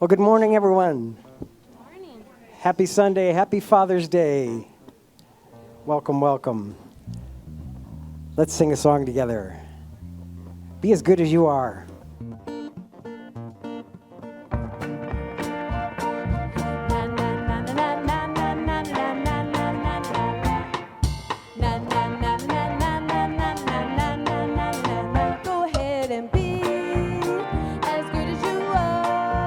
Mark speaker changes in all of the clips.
Speaker 1: Well, good morning, everyone.
Speaker 2: Morning.
Speaker 1: Happy Sunday. Happy Father's Day. Welcome, welcome. Let's sing a song together. Be as good as you are.
Speaker 2: Go ahead and be as good as you are.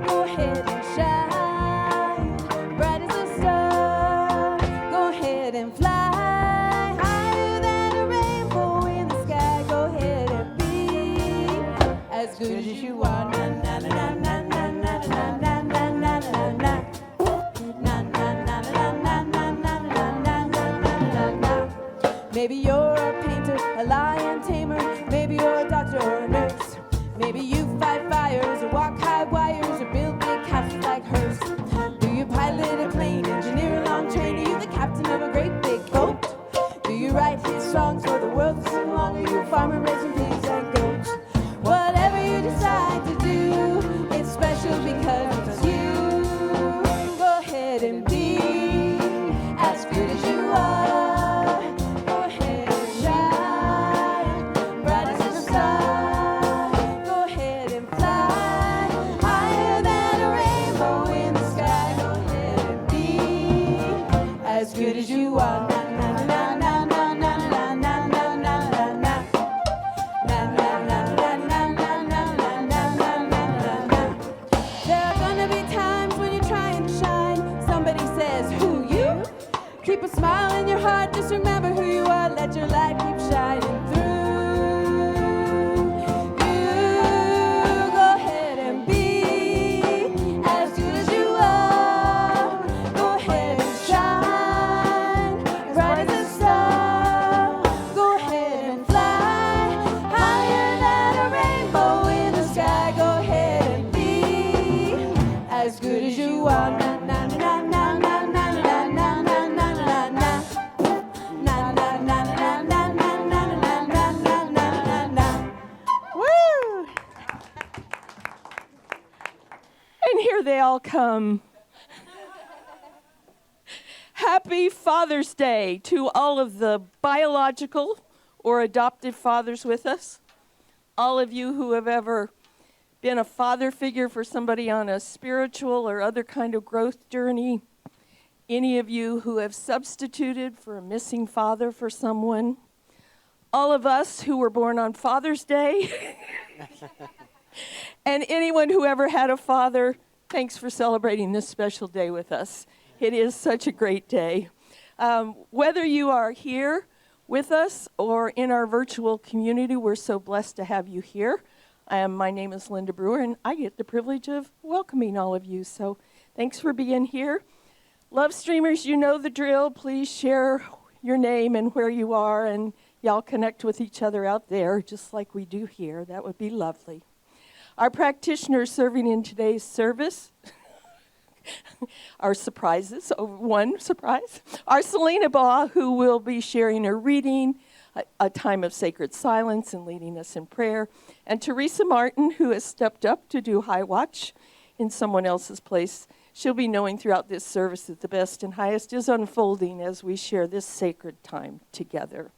Speaker 2: Go ahead and shine, bright as a star. Go ahead and fly higher than a rainbow in the sky. Go ahead and be as good as you are. Na na na na na na na na na na na na. Maybe you're a painter, a lion tamer. Maybe you're a doctor or a nurse. Maybe you fight fires or walk high wires or build big castles like hers. Do you pilot a plane, engineer a long train? Are you the captain of a great big boat? Do you write hit songs for the world to sing along? Are you a farmer raising pigs and goats? Whatever you decide to do, it's special because it's you. Go ahead and be as good as you are. As good as you are. Na na na na na na na na na na na. Na na na na na na na na na na. There are gonna be times when you're trying to shine. Somebody says, "Who you?" Keep a smile in your heart. Just remember who you are. Let your light keep shining through. You go ahead and be as good as you are. Go ahead and shine. Bright as a star. Go ahead and fly higher than a rainbow in the sky. Go ahead and be as good as you are. Na na na na na na na na na na na na. Na na na na na na na na na na na.
Speaker 3: Woo! And here they all come. Happy Father's Day to all of the biological or adopted fathers with us. All of you who have ever been a father figure for somebody on a spiritual or other kind of growth journey. Any of you who have substituted for a missing father for someone. All of us who were born on Father's Day. And anyone who ever had a father, thanks for celebrating this special day with us. It is such a great day. Whether you are here with us or in our virtual community, we're so blessed to have you here. My name is Linda Brewer, and I get the privilege of welcoming all of you. So thanks for being here. Love streamers, you know the drill. Please share your name and where you are, and y'all connect with each other out there, just like we do here. That would be lovely. Our practitioners serving in today's service are surprises. One surprise. Our Selena Baugh, who will be sharing her reading, a time of sacred silence and leading us in prayer. And Teresa Martin, who has stepped up to do high watch in someone else's place. She'll be knowing throughout this service that the best and highest is unfolding as we share this sacred time together.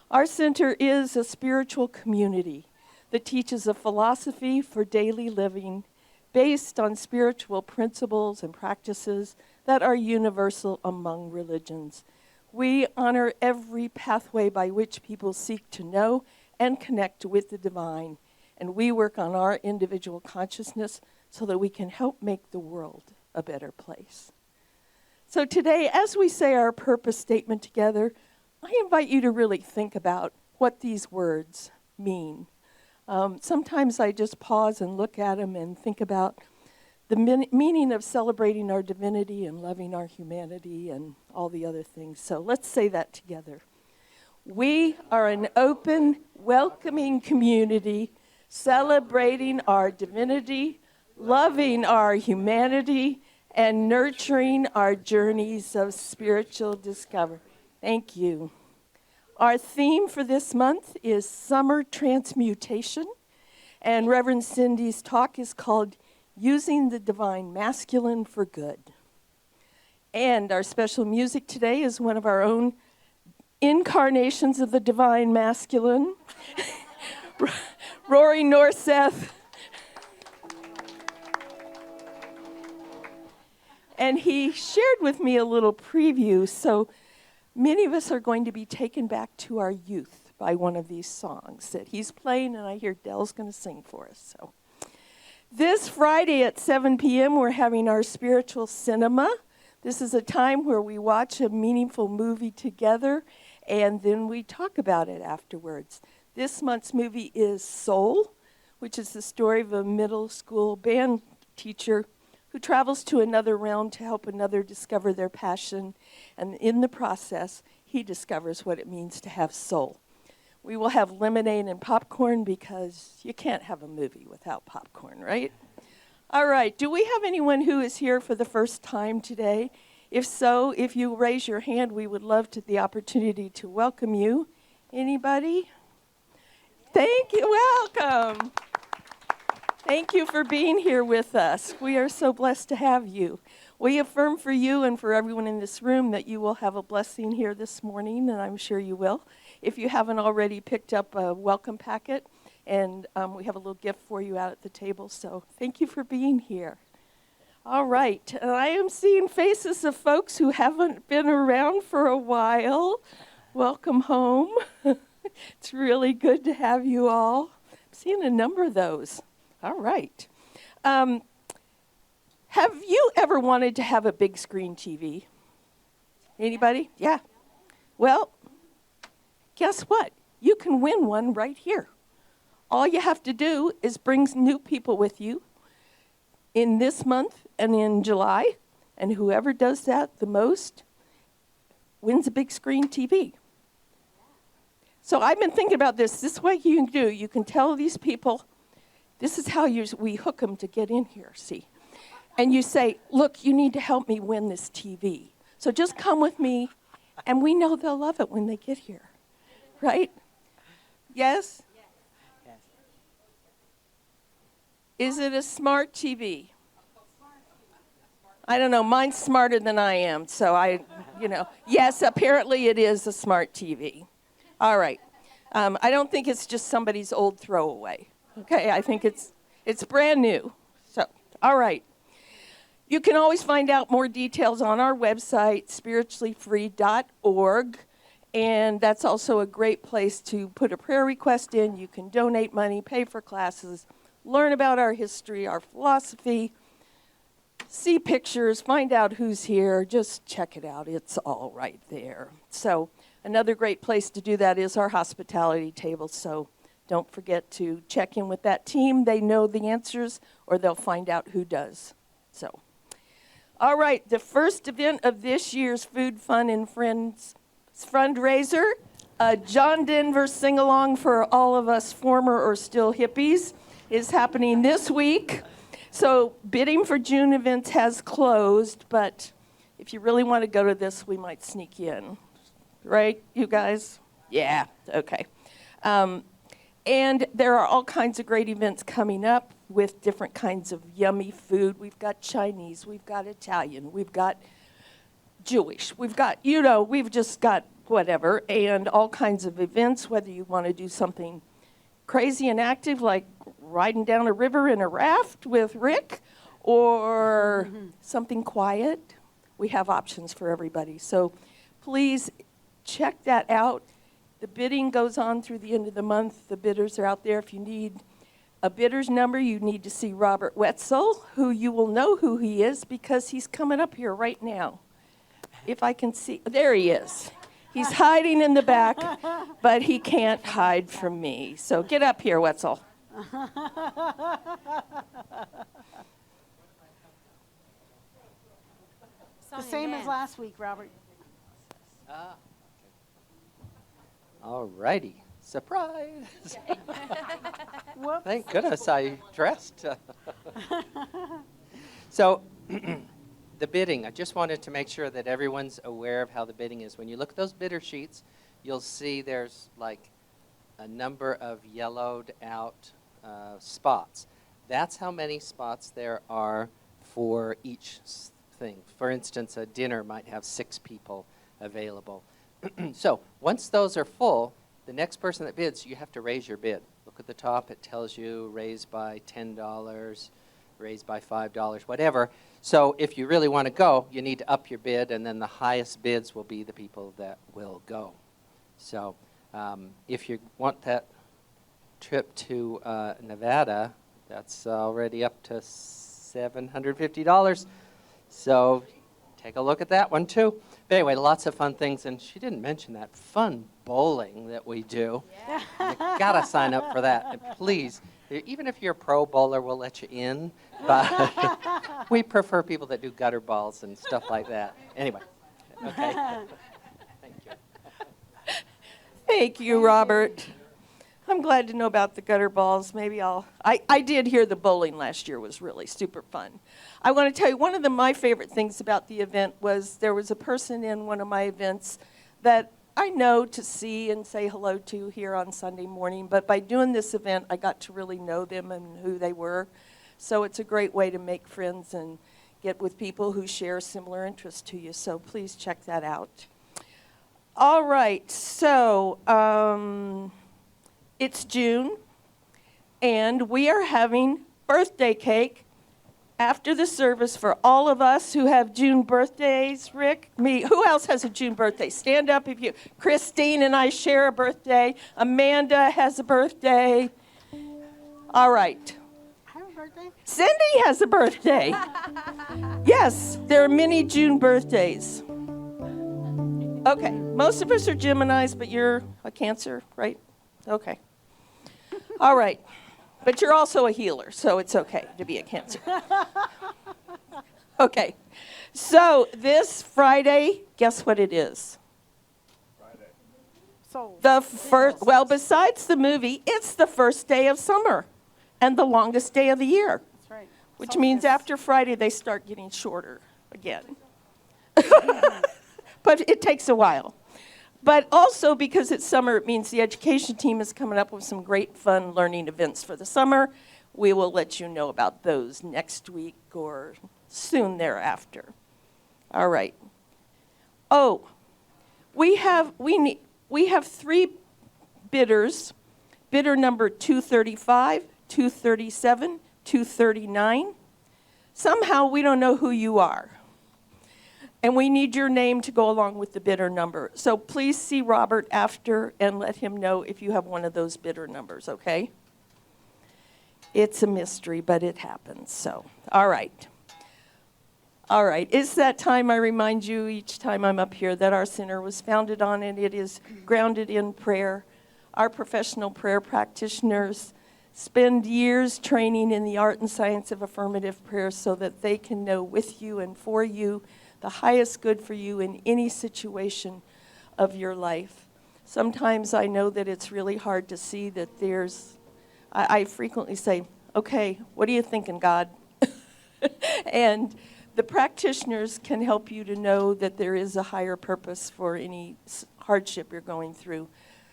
Speaker 3: Our center is a spiritual community that teaches a philosophy for daily living based on spiritual principles and practices that are universal among religions. We honor every pathway by which people seek to know and connect with the divine, and we work on our individual consciousness so that we can help make the world a better place. So today, as we say our purpose statement together, I invite you to really think about what these words mean. Sometimes I just pause and look at them and think about the meaning of celebrating our divinity and loving our humanity and all the other things. So let's say that together. We are an open, welcoming community celebrating our divinity, loving our humanity, and nurturing our journeys of spiritual discovery. Thank you. Our theme for this month is Summer Transmutation, and Reverend Cindy's talk is called Using the Divine Masculine for Good. And our special music today is one of our own incarnations of the Divine Masculine, Rory Norseth. And he shared with me a little preview, so many of us are going to be taken back to our youth by one of these songs that he's playing, and I hear Dell's going to sing for us. So, this Friday at 7 p.m., we're having our spiritual cinema. This is a time where we watch a meaningful movie together, and then we talk about it afterwards. This month's movie is Soul, which is the story of a middle school band teacher who travels to another realm to help another discover their passion, and in the process, he discovers what it means to have soul. We will have lemonade and popcorn because you can't have a movie without popcorn, right? All right, do we have anyone who is here for the first time today? If so, if you raise your hand, we would love the opportunity to welcome you. Anybody? Thank you, welcome. Thank you for being here with us. We are so blessed to have you. We affirm for you and for everyone in this room that you will have a blessing here this morning, and I'm sure you will. If you haven't already picked up a welcome packet, and we have a little gift for you out at the table, so thank you for being here. All right, and I am seeing faces of folks who haven't been around for a while. Welcome home. It's really good to have you all. I'm seeing a number of those. All right. Have you ever wanted to have a big screen TV? Anybody? Yeah. Well, guess what? You can win one right here. All you have to do is bring new people with you in this month and in July, and whoever does that the most wins a big screen TV. So I've been thinking about this. This is what you can do. You can tell these people, this is how we hook them to get in here, see? And you say, look, you need to help me win this TV. So just come with me, and we know they'll love it when they get here, right? Yes?
Speaker 1: Yes.
Speaker 3: Is it a smart TV? I don't know. Mine's smarter than I am, so yes, apparently it is a smart TV. All right. I don't think it's just somebody's old throwaway. Okay, I think it's brand new. So, all right. You can always find out more details on our website, spirituallyfree.org, and that's also a great place to put a prayer request in. You can donate money, pay for classes, learn about our history, our philosophy, see pictures, find out who's here. Just check it out. It's all right there. So another great place to do that is our hospitality table, so don't forget to check in with that team. They know the answers, or they'll find out who does. So, all right, the first event of this year's Food, Fun, and Friends fundraiser, John Denver sing-along for all of us former or still hippies, is happening this week. So bidding for June events has closed, but if you really want to go to this, we might sneak you in. Right, you guys? Yeah, okay. And there are all kinds of great events coming up with different kinds of yummy food. We've got Chinese, we've got Italian, we've got Jewish, we've got, we've just got whatever, and all kinds of events, whether you want to do something crazy and active like riding down a river in a raft with Rick, or something quiet. We have options for everybody. So please check that out. The bidding goes on through the end of the month. The bidders are out there. If you need a bidder's number, you need to see Robert Wetzel, who you will know who he is because he's coming up here right now. If I can see, there he is. He's hiding in the back, but he can't hide from me. So get up here, Wetzel.
Speaker 4: The same as last week, Robert.
Speaker 5: All righty. Surprise.
Speaker 4: Whoops.
Speaker 5: Thank goodness I dressed. So the bidding, I just wanted to make sure that everyone's aware of how the bidding is. When you look at those bidder sheets, you'll see there's like a number of yellowed out spots. That's how many spots there are for each thing. For instance, a dinner might have 6 people available. So once those are full, the next person that bids, you have to raise your bid. Look at the top. It tells you raise by $10, raise by $5, whatever. So if you really want to go, you need to up your bid, and then the highest bids will be the people that will go. So if you want that trip to Nevada, that's already up to $750. So take a look at that one too. But anyway, lots of fun things, and she didn't mention that fun bowling that we do. Yeah. You gotta sign up for that, and please. Even if you're a pro bowler, we'll let you in, but we prefer people that do gutter balls and stuff like that. Anyway, okay. Thank you.
Speaker 3: Thank you, Robert. I'm glad to know about the gutter balls. Maybe I did hear the bowling last year was really super fun. I want to tell you, one of my favorite things about the event was there was a person in one of my events that I know to see and say hello to here on Sunday morning, but by doing this event, I got to really know them and who they were. So it's a great way to make friends and get with people who share similar interests to you. So please check that out. All right, so it's June, and we are having birthday cake after the service for all of us who have June birthdays. Rick, me, who else has a June birthday? Stand up if you. Christine and I share a birthday. Amanda has a birthday. All right.
Speaker 4: I have a birthday.
Speaker 3: Cindy has a birthday. Yes, there are many June birthdays. Okay, most of us are Geminis, but you're a Cancer, right? Okay. All right. But you're also a healer, so it's okay to be a Cancer. Okay. So this Friday, guess what it is?
Speaker 4: Friday. So
Speaker 3: The first, well, besides the movie, it's the first day of summer and the longest day of the year.
Speaker 4: that's right.
Speaker 3: Which means
Speaker 4: Solstice.
Speaker 3: after Friday, they start getting shorter again. But it takes a while. But also because it's summer, it means the education team is coming up with some great fun learning events for the summer. We will let you know about those next week or soon thereafter. All right. Oh, we have 3 bidders. Bidder number 235, 237, 239. Somehow we don't know who you are. And we need your name to go along with the bidder number. So please see Robert after and let him know if you have one of those bidder numbers, okay? It's a mystery, but it happens. So, all right. All right. It's that time I remind you each time I'm up here that our center was founded on, and it is grounded in prayer. Our professional prayer practitioners spend years training in the art and science of affirmative prayer so that they can know with you and for you the highest good for you in any situation of your life. Sometimes I know that it's really hard to see that I frequently say, okay, what are you thinking, God? And the practitioners can help you to know that there is a higher purpose for any hardship you're going through.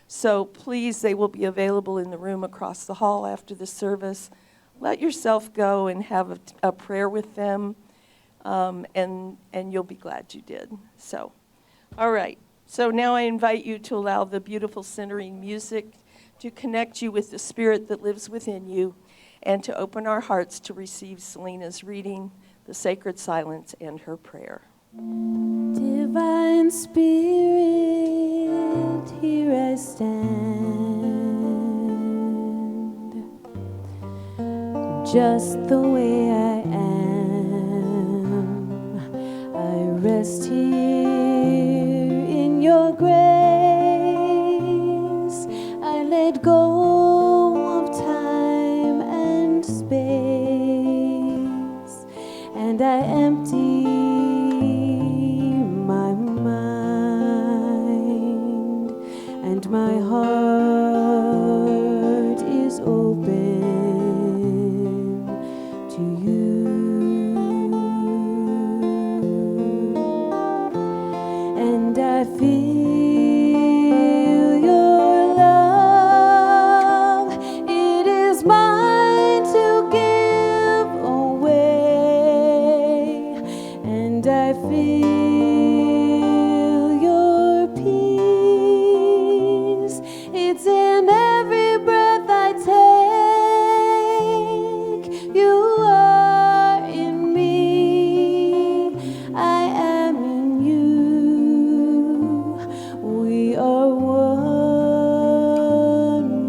Speaker 3: So please, they will be available in the room across the hall after the service. Let yourself go and have a prayer with them. And you'll be glad you did. So, all right. So now I invite you to allow the beautiful centering music to connect you with the spirit that lives within you and to open our hearts to receive Selena's reading, the sacred silence, and her prayer.
Speaker 2: Divine Spirit, here I stand, just the way I am. I rest here in your grace. I let go of time and space, and I empty my mind, and my heart is open to you. And I feel your love. It is mine to give. and I feel your peace. It's in every breath I take. You are in me. I am in you. We are one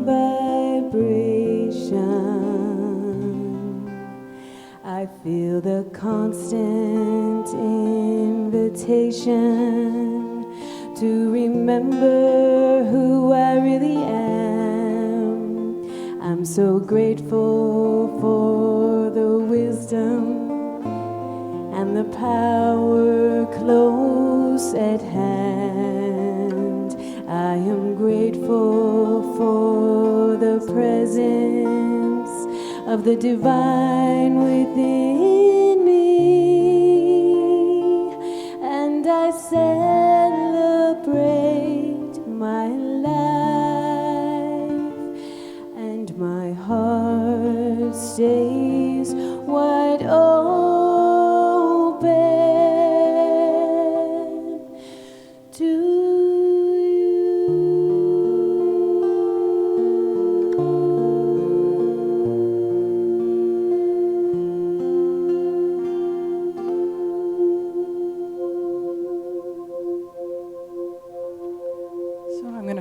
Speaker 2: vibration. I feel the constant invitation to remember who I really am. I'm so grateful for the wisdom and the power close at hand. I am grateful for the presence of the divine within me, and I celebrate my life, and my heart stays wide open to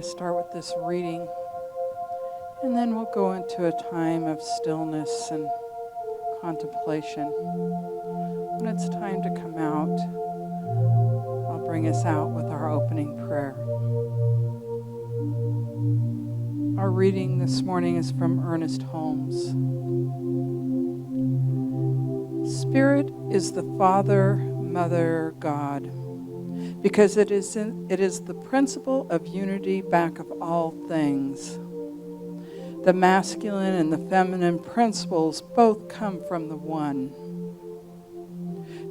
Speaker 6: start with this reading, and then we'll go into a time of stillness and contemplation. When it's time to come out, I'll bring us out with our opening prayer. Our reading this morning is from Ernest Holmes. Spirit is the Father, Mother, God, because it is the principle of unity back of all things. The masculine and the feminine principles both come from the one.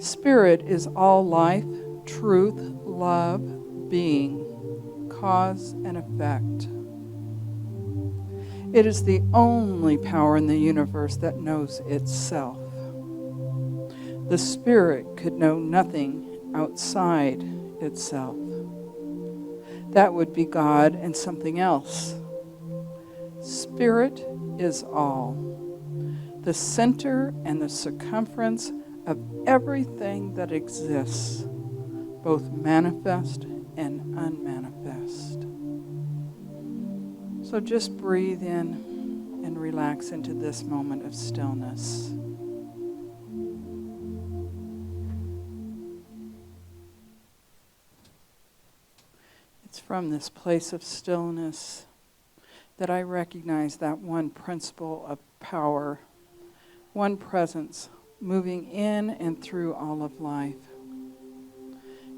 Speaker 6: Spirit is all life, truth, love, being, cause and effect. It is the only power in the universe that knows itself. The Spirit could know nothing outside itself. That would be God and something else. Spirit is all, the center and the circumference of everything that exists, both manifest and unmanifest. So just breathe in and relax into this moment of stillness. It's from this place of stillness that I recognize that one principle of power, one presence moving in and through all of life,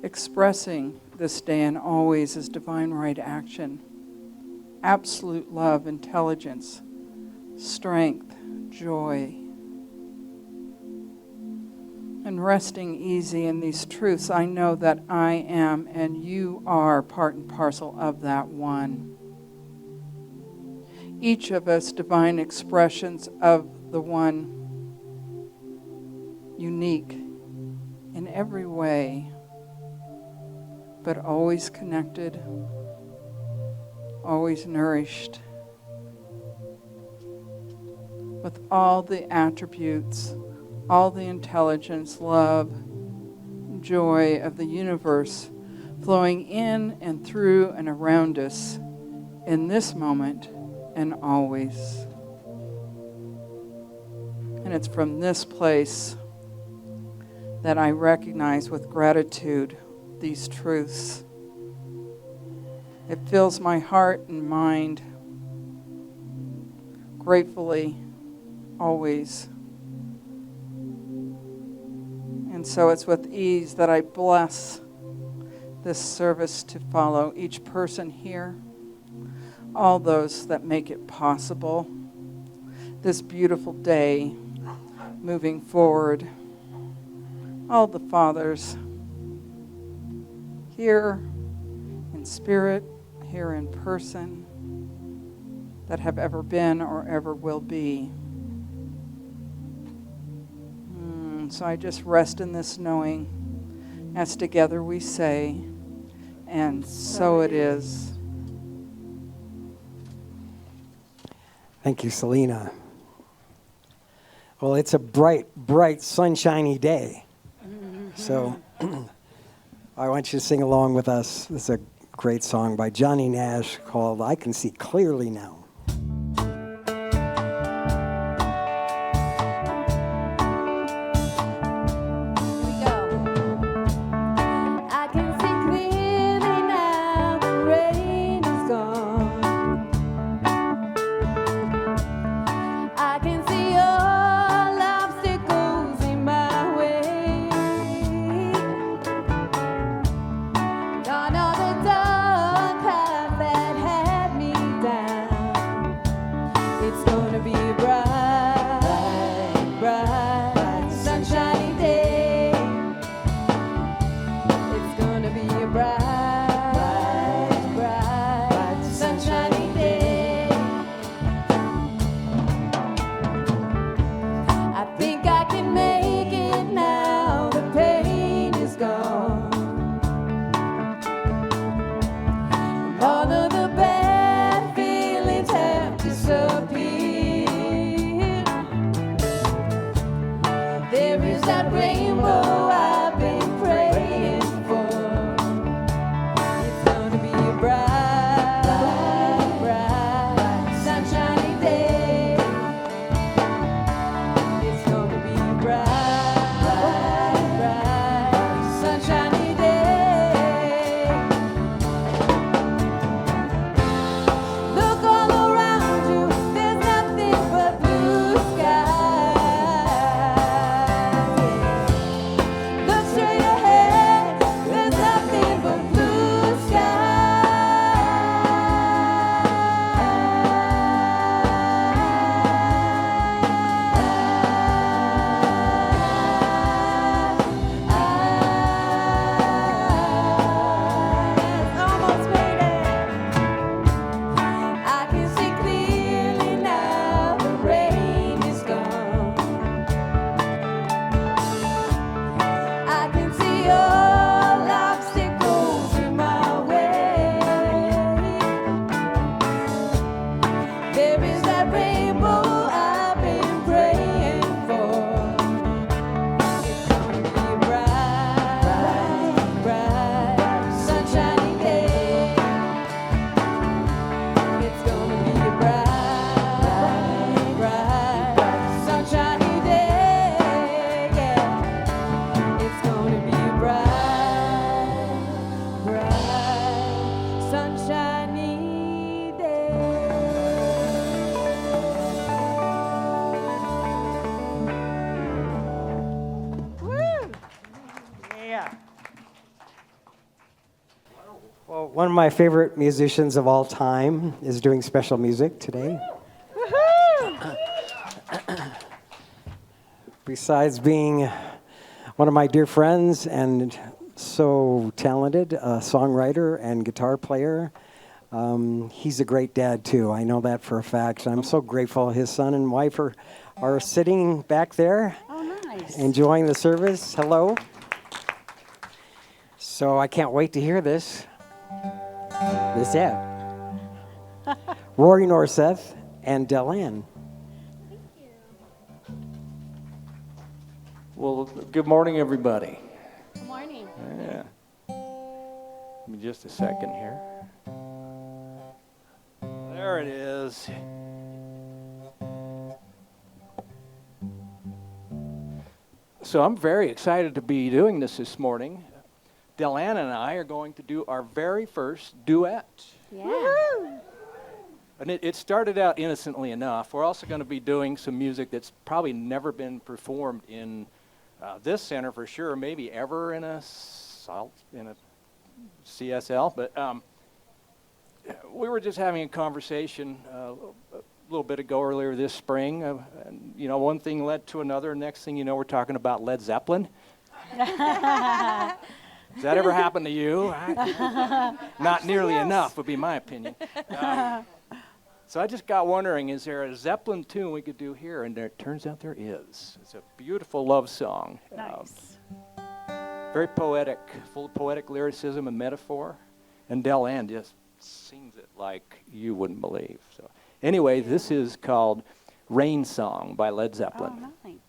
Speaker 6: expressing this day and always as divine right action, absolute love, intelligence, strength, joy, and resting easy in these truths. I know that I am and you are part and parcel of that one. Each of us divine expressions of the one, unique in every way, but always connected, always nourished with all the attributes, all the intelligence, love, joy of the universe flowing in and through and around us in this moment and always. And it's from this place that I recognize with gratitude these truths. It fills my heart and mind gratefully, always. And so it's with ease that I bless this service to follow each person here, all those that make it possible, this beautiful day moving forward, all the fathers here in spirit, here in person, that have ever been or ever will be. So I just rest in this knowing as together we say, and so it is.
Speaker 1: Thank you, Selena. Well, it's a bright, bright, sunshiny day. So I want you to sing along with us. This is a great song by Johnny Nash called I Can See Clearly Now. Well, one of my favorite musicians of all time is doing special music today. Besides being one of my dear friends and so talented, a songwriter and guitar player, he's a great dad too. I know that for a fact. I'm so grateful his son and wife are sitting back there.
Speaker 4: Oh, nice.
Speaker 1: Enjoying the service. Hello. So I can't wait to hear this. Rory Norseth and Delanne.
Speaker 7: Well, good morning, everybody.
Speaker 4: Good morning.
Speaker 7: Yeah. Give me just a second here. There it is. So I'm very excited to be doing this morning. Delanne and I are going to do our very first duet.
Speaker 4: Yeah.
Speaker 7: And it started out innocently enough. We're also going to be doing some music that's probably never been performed in this center for sure, maybe ever in a CSL. But we were just having a conversation a little bit ago earlier this spring. And, you know, one thing led to another. Next thing you know, we're talking about Led Zeppelin. Does that ever happen to you? Not nearly enough would be my opinion. So I just got wondering, is there a Zeppelin tune we could do here? And it turns out there is. It's a beautiful love song.
Speaker 4: Nice.
Speaker 7: very poetic, full of poetic lyricism and metaphor. And Del Ann just sings it like you wouldn't believe. So anyway, this is called Rain Song by Led Zeppelin.
Speaker 4: Oh, nice.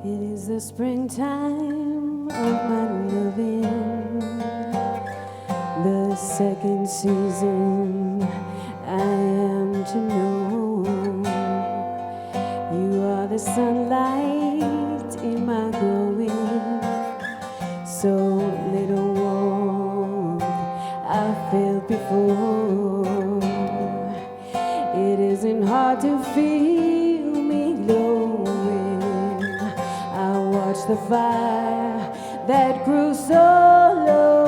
Speaker 2: It is the springtime of my loving, the second season I am to know. You are the sunlight in my growing, so little warmth I felt before. It isn't hard to feel me glowing. I watched the fire that grew so low.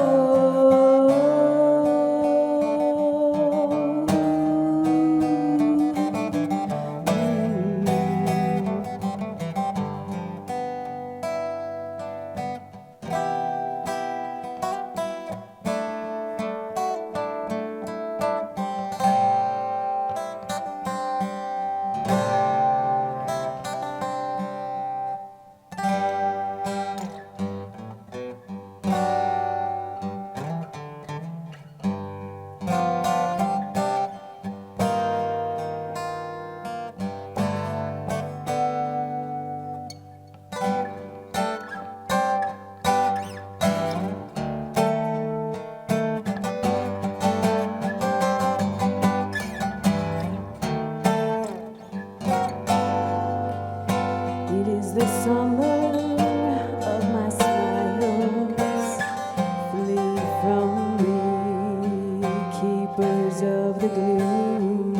Speaker 2: It is the summer of my smiles. Flee from me, keepers of the gloom.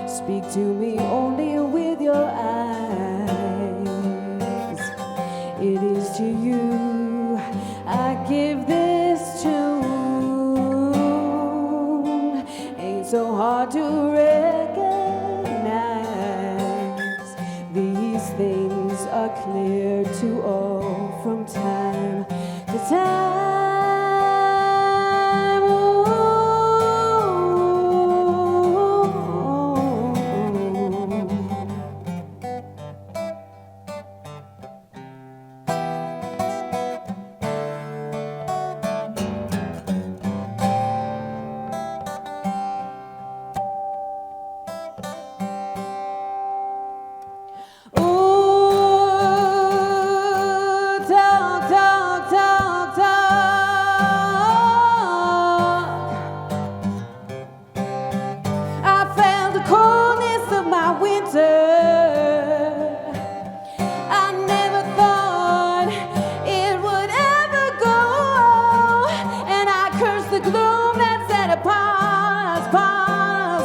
Speaker 2: Speak to me only with your eyes. It is to you I give this tune. Ain't so hard to recognize. These things are clear to all from time to time. Ooh, talk, talk, talk, talk. I felt the coldness of my winter. I never thought it would ever go, and I cursed the gloom that sat upon us,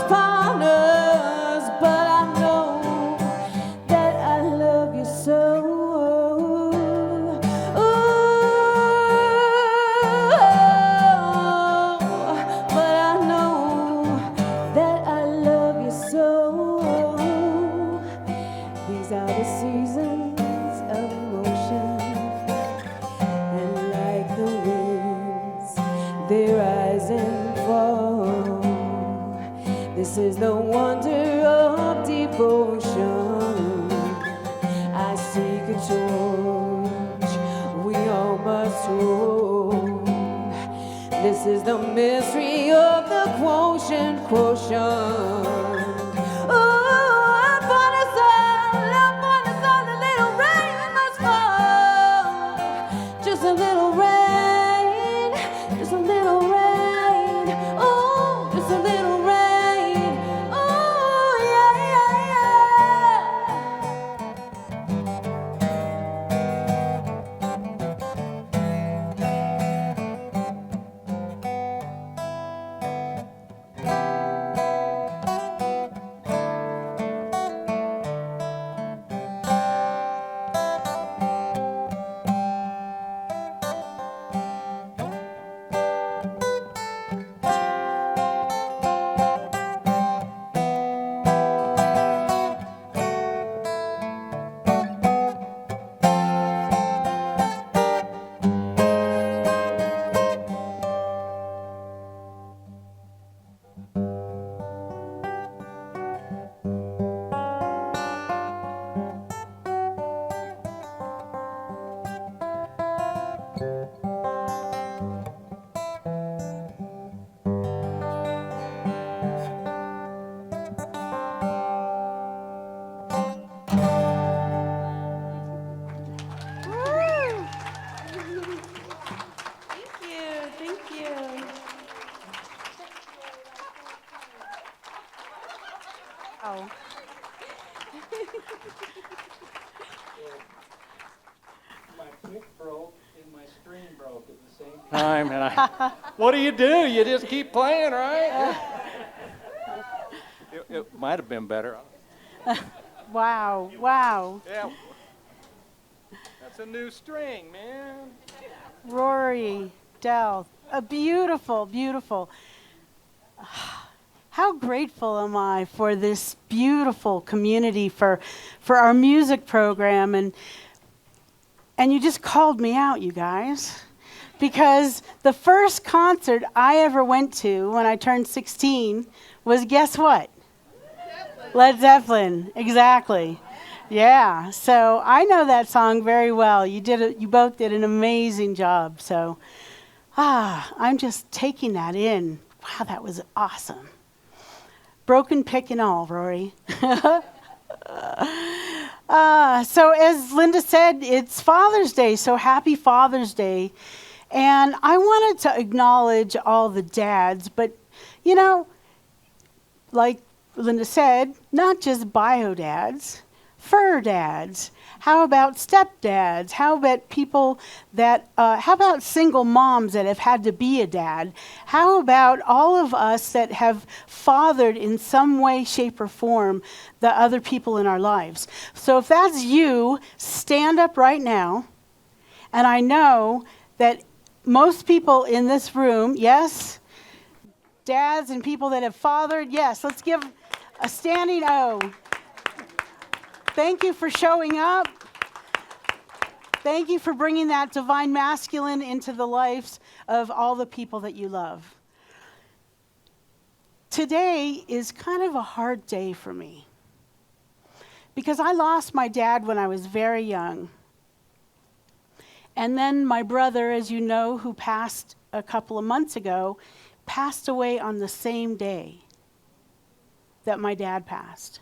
Speaker 2: upon us. But I know that I love you so. But I know that I love you so. These are the seasons of emotion, and like the winds, they rise and fall. This is the wonder of devotion. I seek a torch, we all must hold. This is the mystery of the quotient, quotient. Ooh, upon us all, a little rain must fall. Just a little rain, just a little rain. Ooh, just a little rain. Ooh, yeah, yeah, yeah.
Speaker 7: time. And what do? You just keep playing, right? It might have been better.
Speaker 4: Wow, wow.
Speaker 7: Yeah. That's a new string, man.
Speaker 4: Rory, Del, a beautiful, beautiful. How grateful am I for this beautiful community, for our music program, and you just called me out, you guys, because the first concert I ever went to when I turned 16 was, guess what? Led Zeppelin, exactly. Yeah, so I know that song very well. You both did an amazing job. So, I'm just taking that in. Wow, that was awesome. Broken pick and all, Rory. So as Linda said, it's Father's Day, so happy Father's Day. And I wanted to acknowledge all the dads, but, you know, like Linda said, not just bio dads, fur dads. How about stepdads? How about people that, how about single moms that have had to be a dad? How about all of us that have fathered in some way, shape, or form the other people in our lives? So if that's you, stand up right now. And I know that most people in this room, yes, dads and people that have fathered, yes, let's give a standing O. Thank you for showing up. Thank you for bringing that divine masculine into the lives of all the people that you love. Today is kind of a hard day for me because I lost my dad when I was very young. And then my brother, as you know, who passed a couple of months ago, passed away on the same day that my dad passed.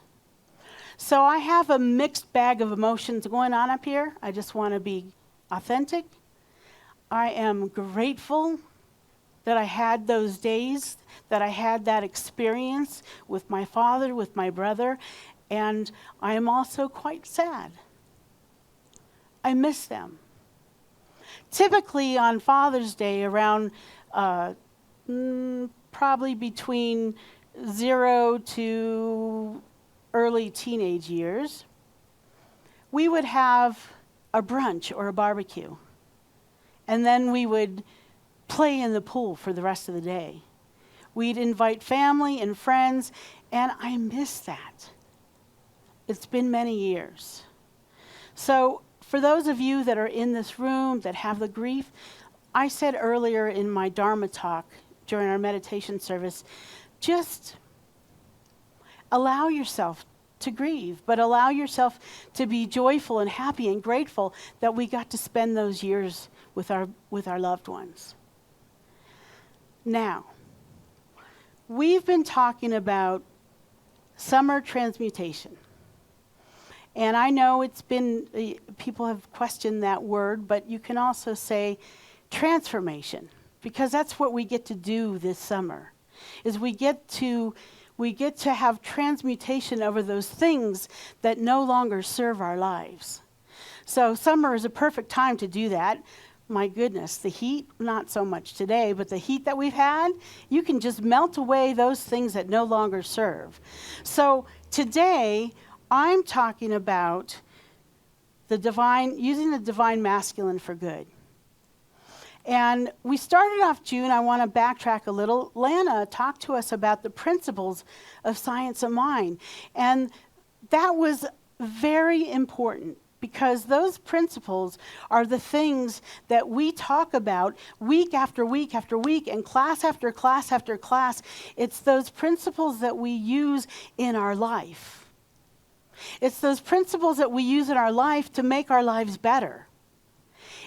Speaker 4: So I have a mixed bag of emotions going on up here. I just want to be authentic. I am grateful that I had those days, that I had that experience with my father, with my brother, and I am also quite sad. I miss them. Typically on Father's Day, around probably between 0 to early teenage years, we would have a brunch or a barbecue. And then we would play in the pool for the rest of the day. We'd invite family and friends, and I miss that. It's been many years. So for those of you that are in this room that have the grief, I said earlier in my Dharma talk during our meditation service, just allow yourself to grieve, but allow yourself to be joyful and happy and grateful that we got to spend those years with our loved ones. Now, we've been talking about summer transmutation. And I know it's been, people have questioned that word, but you can also say transformation, because that's what we get to do this summer, is we get to have transmutation over those things that no longer serve our lives. So summer is a perfect time to do that. My goodness, the heat, not so much today, but the heat that we've had, you can just melt away those things that no longer serve. So today, I'm talking about using the divine masculine for good. And we started off June. I want to backtrack a little. Lana talked to us about the principles of science of mind. And that was very important because those principles are the things that we talk about week after week after week and class after class after class. It's those principles that we use in our life. It's those principles that we use in our life to make our lives better.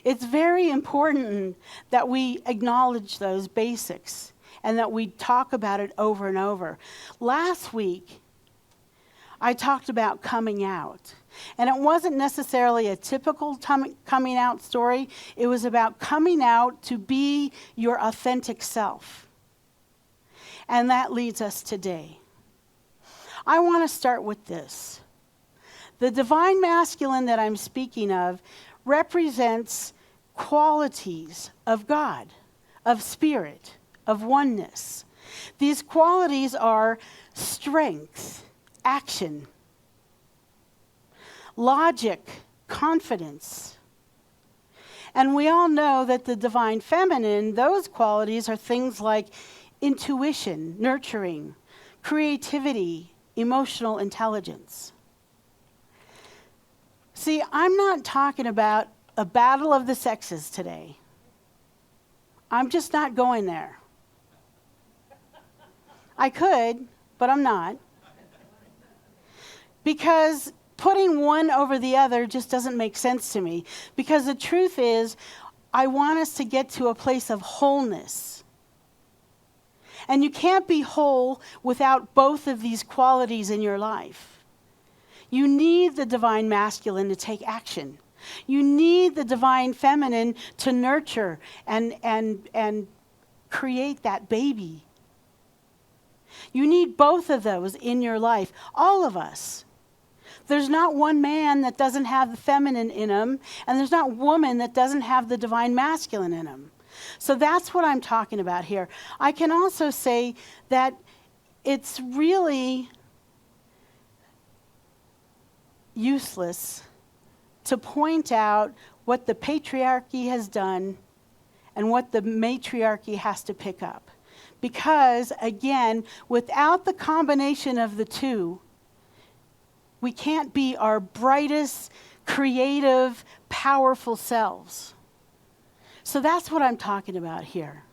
Speaker 4: It's very important that we acknowledge those basics and that we talk about it over and over. Last week, I talked about coming out. And it wasn't necessarily a typical coming out story. It was about coming out to be your authentic self. And that leads us today. I want to start with this. The divine masculine that I'm speaking of represents qualities of God, of spirit, of oneness. These qualities are strength, action, logic, confidence. And we all know that the divine feminine, those qualities are things like intuition, nurturing, creativity, emotional intelligence. See, I'm not talking about a battle of the sexes today. I'm just not going there. I could, but I'm not. Because putting one over the other just doesn't make sense to me. Because the truth is, I want us to get to a place of wholeness. And you can't be whole without both of these qualities in your life. You need the divine masculine to take action. You need the divine feminine to nurture and create that baby. You need both of those in your life, all of us. There's not one man that doesn't have the feminine in him, and there's not woman that doesn't have the divine masculine in him. So that's what I'm talking about here. I can also say that it's really useless to point out what the patriarchy has done and what the matriarchy has to pick up. Because, again, without the combination of the two, we can't be our brightest, creative, powerful selves. So that's what I'm talking about here.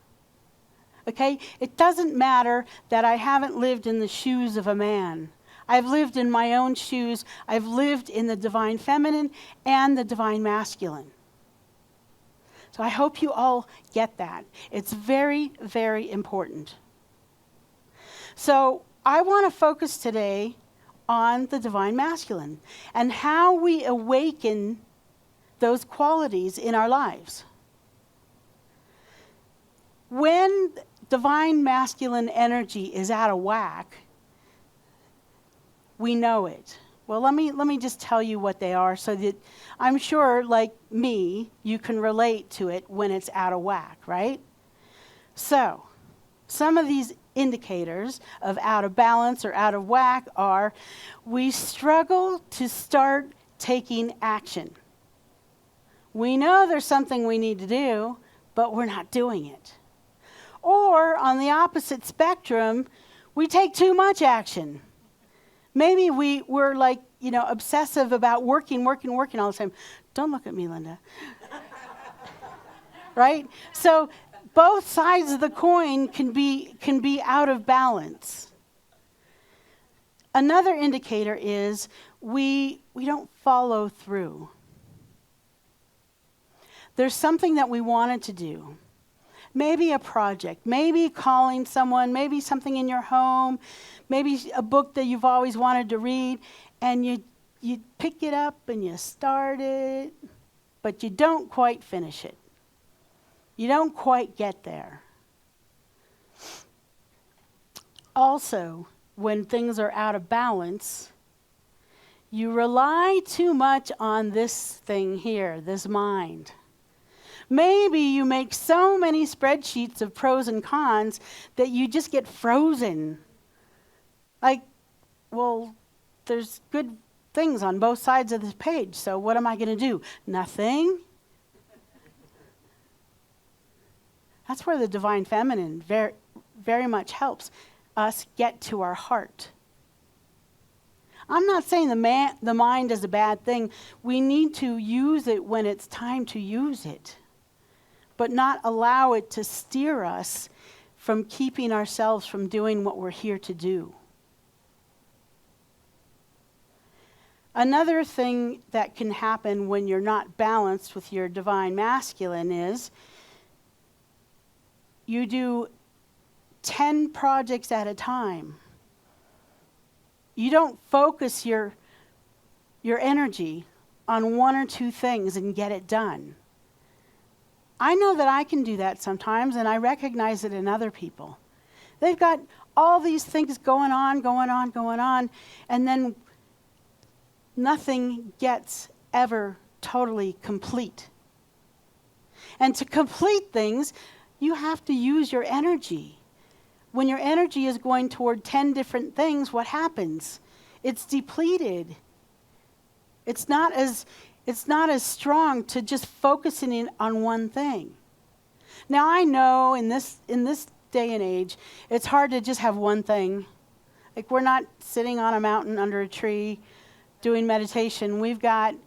Speaker 4: Okay? It doesn't matter that I haven't lived in the shoes of a man. I've lived in my own shoes. I've lived in the divine feminine and the divine masculine. So I hope you all get that. It's very, very important. So I want to focus today on the divine masculine and how we awaken those qualities in our lives. When divine masculine energy is out of whack, we know it. Well, let me just tell you what they are so that I'm sure, like me, you can relate to it when it's out of whack, right? So, some of these indicators of out of balance or out of whack are we struggle to start taking action. We know there's something we need to do, but we're not doing it. Or, on the opposite spectrum, we take too much action. Maybe we're like, obsessive about working all the time. Don't look at me, Linda. Right? So both sides of the coin can be out of balance. Another indicator is we don't follow through. There's something that we wanted to do. Maybe a project, maybe calling someone, maybe something in your home, maybe a book that you've always wanted to read, and you pick it up and you start it, but you don't quite finish it. You don't quite get there. Also, when things are out of balance, you rely too much on this thing here, this mind. Maybe you make so many spreadsheets of pros and cons that you just get frozen. Like, well, there's good things on both sides of this page, so what am I going to do? Nothing? That's where the divine feminine very, very much helps us get to our heart. I'm not saying the mind is a bad thing. We need to use it when it's time to use it, but not allow it to steer us from keeping ourselves from doing what we're here to do. Another thing that can happen when you're not balanced with your divine masculine is you do 10 projects at a time. You don't focus your energy on one or two things and get it done. I know that I can do that sometimes, and I recognize it in other people. They've got all these things going on, and then nothing gets ever totally complete. And to complete things, you have to use your energy. When your energy is going toward 10 different things, what happens? It's depleted. It's not as strong to just focusing in on one thing. Now I know in this day and age, it's hard to just have one thing. Like, we're not sitting on a mountain under a tree doing meditation. We've got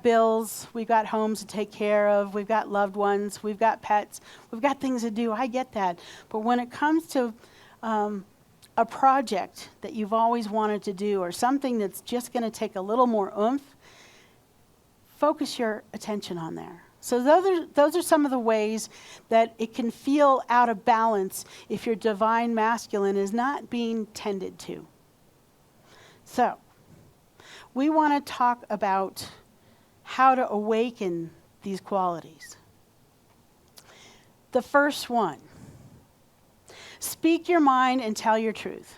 Speaker 4: bills, we've got homes to take care of, we've got loved ones, we've got pets, we've got things to do. I get that. But when it comes to a project that you've always wanted to do, or something that's just going to take a little more oomph, focus your attention on there. So those are some of the ways that it can feel out of balance if your divine masculine is not being tended to. So we want to talk about how to awaken these qualities. The first one, speak your mind and tell your truth.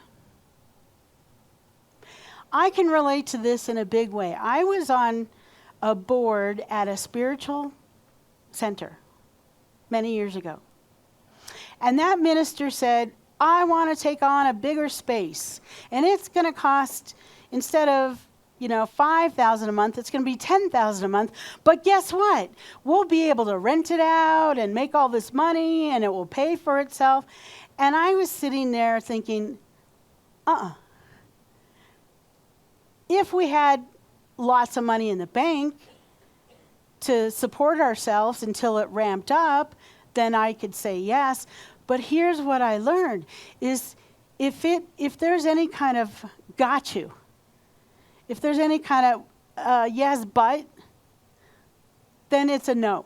Speaker 4: I can relate to this in a big way. I was on a board at a spiritual center many years ago. And that minister said, I want to take on a bigger space. And it's going to cost, instead of $5,000 a month, it's going to be $10,000 a month. But guess what? We'll be able to rent it out and make all this money, and it will pay for itself. And I was sitting there thinking, if we had lots of money in the bank to support ourselves until it ramped up, then I could say yes. But here's what I learned is if there's any kind of got you, if there's any kind of yes but, then it's a no.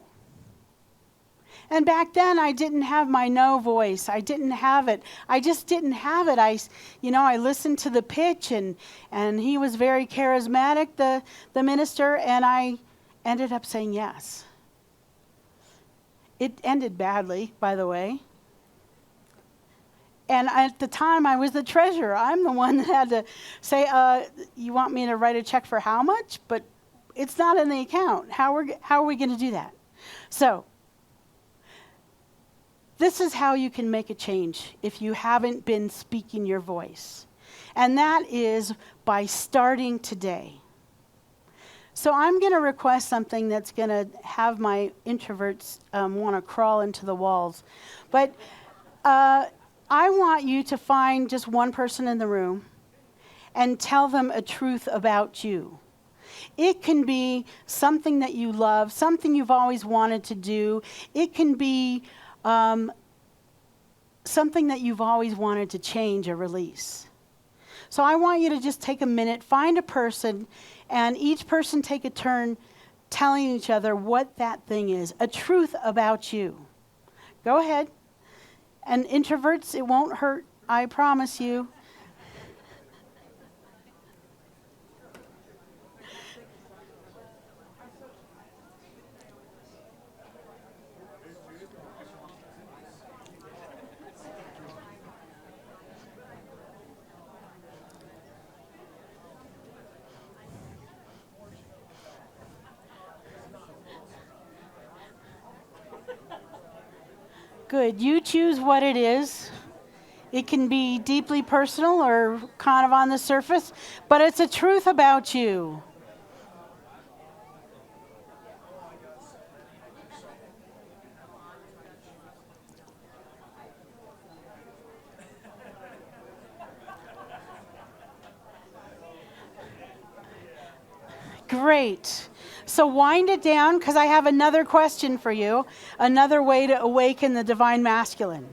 Speaker 4: And back then I didn't have my no voice. I didn't have it. I just didn't have it. I listened to the pitch, and he was very charismatic, the minister, and I ended up saying yes. It ended badly, by the way. And at the time, I was the treasurer. I'm the one that had to say, you want me to write a check for how much? But it's not in the account. How are we going to do that? So this is how you can make a change if you haven't been speaking your voice. And that is by starting today. So I'm going to request something that's going to have my introverts want to crawl into the walls. But I want you to find just one person in the room and tell them a truth about you. It can be something that you love, something you've always wanted to do. It can be something that you've always wanted to change or release. So I want you to just take a minute, find a person, and each person take a turn telling each other what that thing is, a truth about you. Go ahead. And introverts, it won't hurt, I promise you. Good. You choose what it is. It can be deeply personal or kind of on the surface, but it's a truth about you. Great. So wind it down, because I have another question for you, another way to awaken the divine masculine.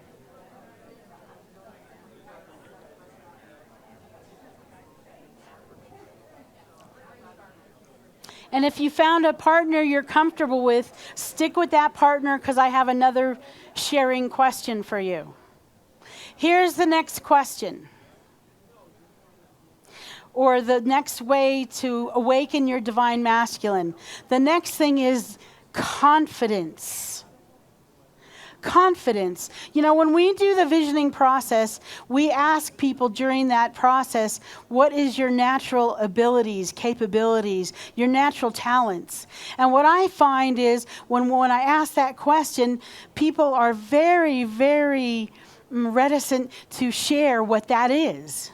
Speaker 4: And if you found a partner you're comfortable with, stick with that partner, because I have another sharing question for you. Here's the next question, or the next way to awaken your divine masculine. The next thing is confidence. Confidence. You know, when we do the visioning process, we ask people during that process, what is your natural abilities, capabilities, your natural talents? And what I find is when I ask that question, people are very, very reticent to share what that is.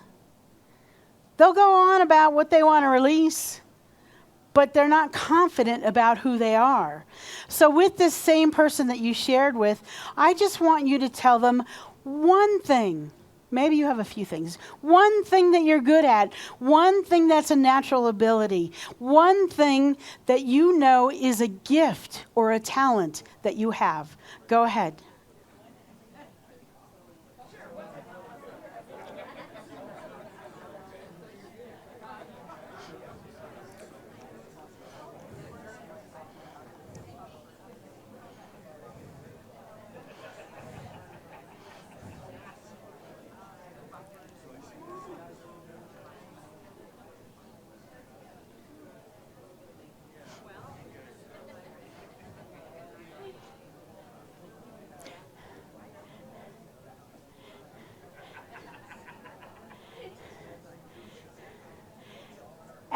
Speaker 4: They'll go on about what they want to release, but they're not confident about who they are. So with this same person that you shared with, I just want you to tell them one thing. Maybe you have a few things. One thing that you're good at. One thing that's a natural ability. One thing that you know is a gift or a talent that you have. Go ahead.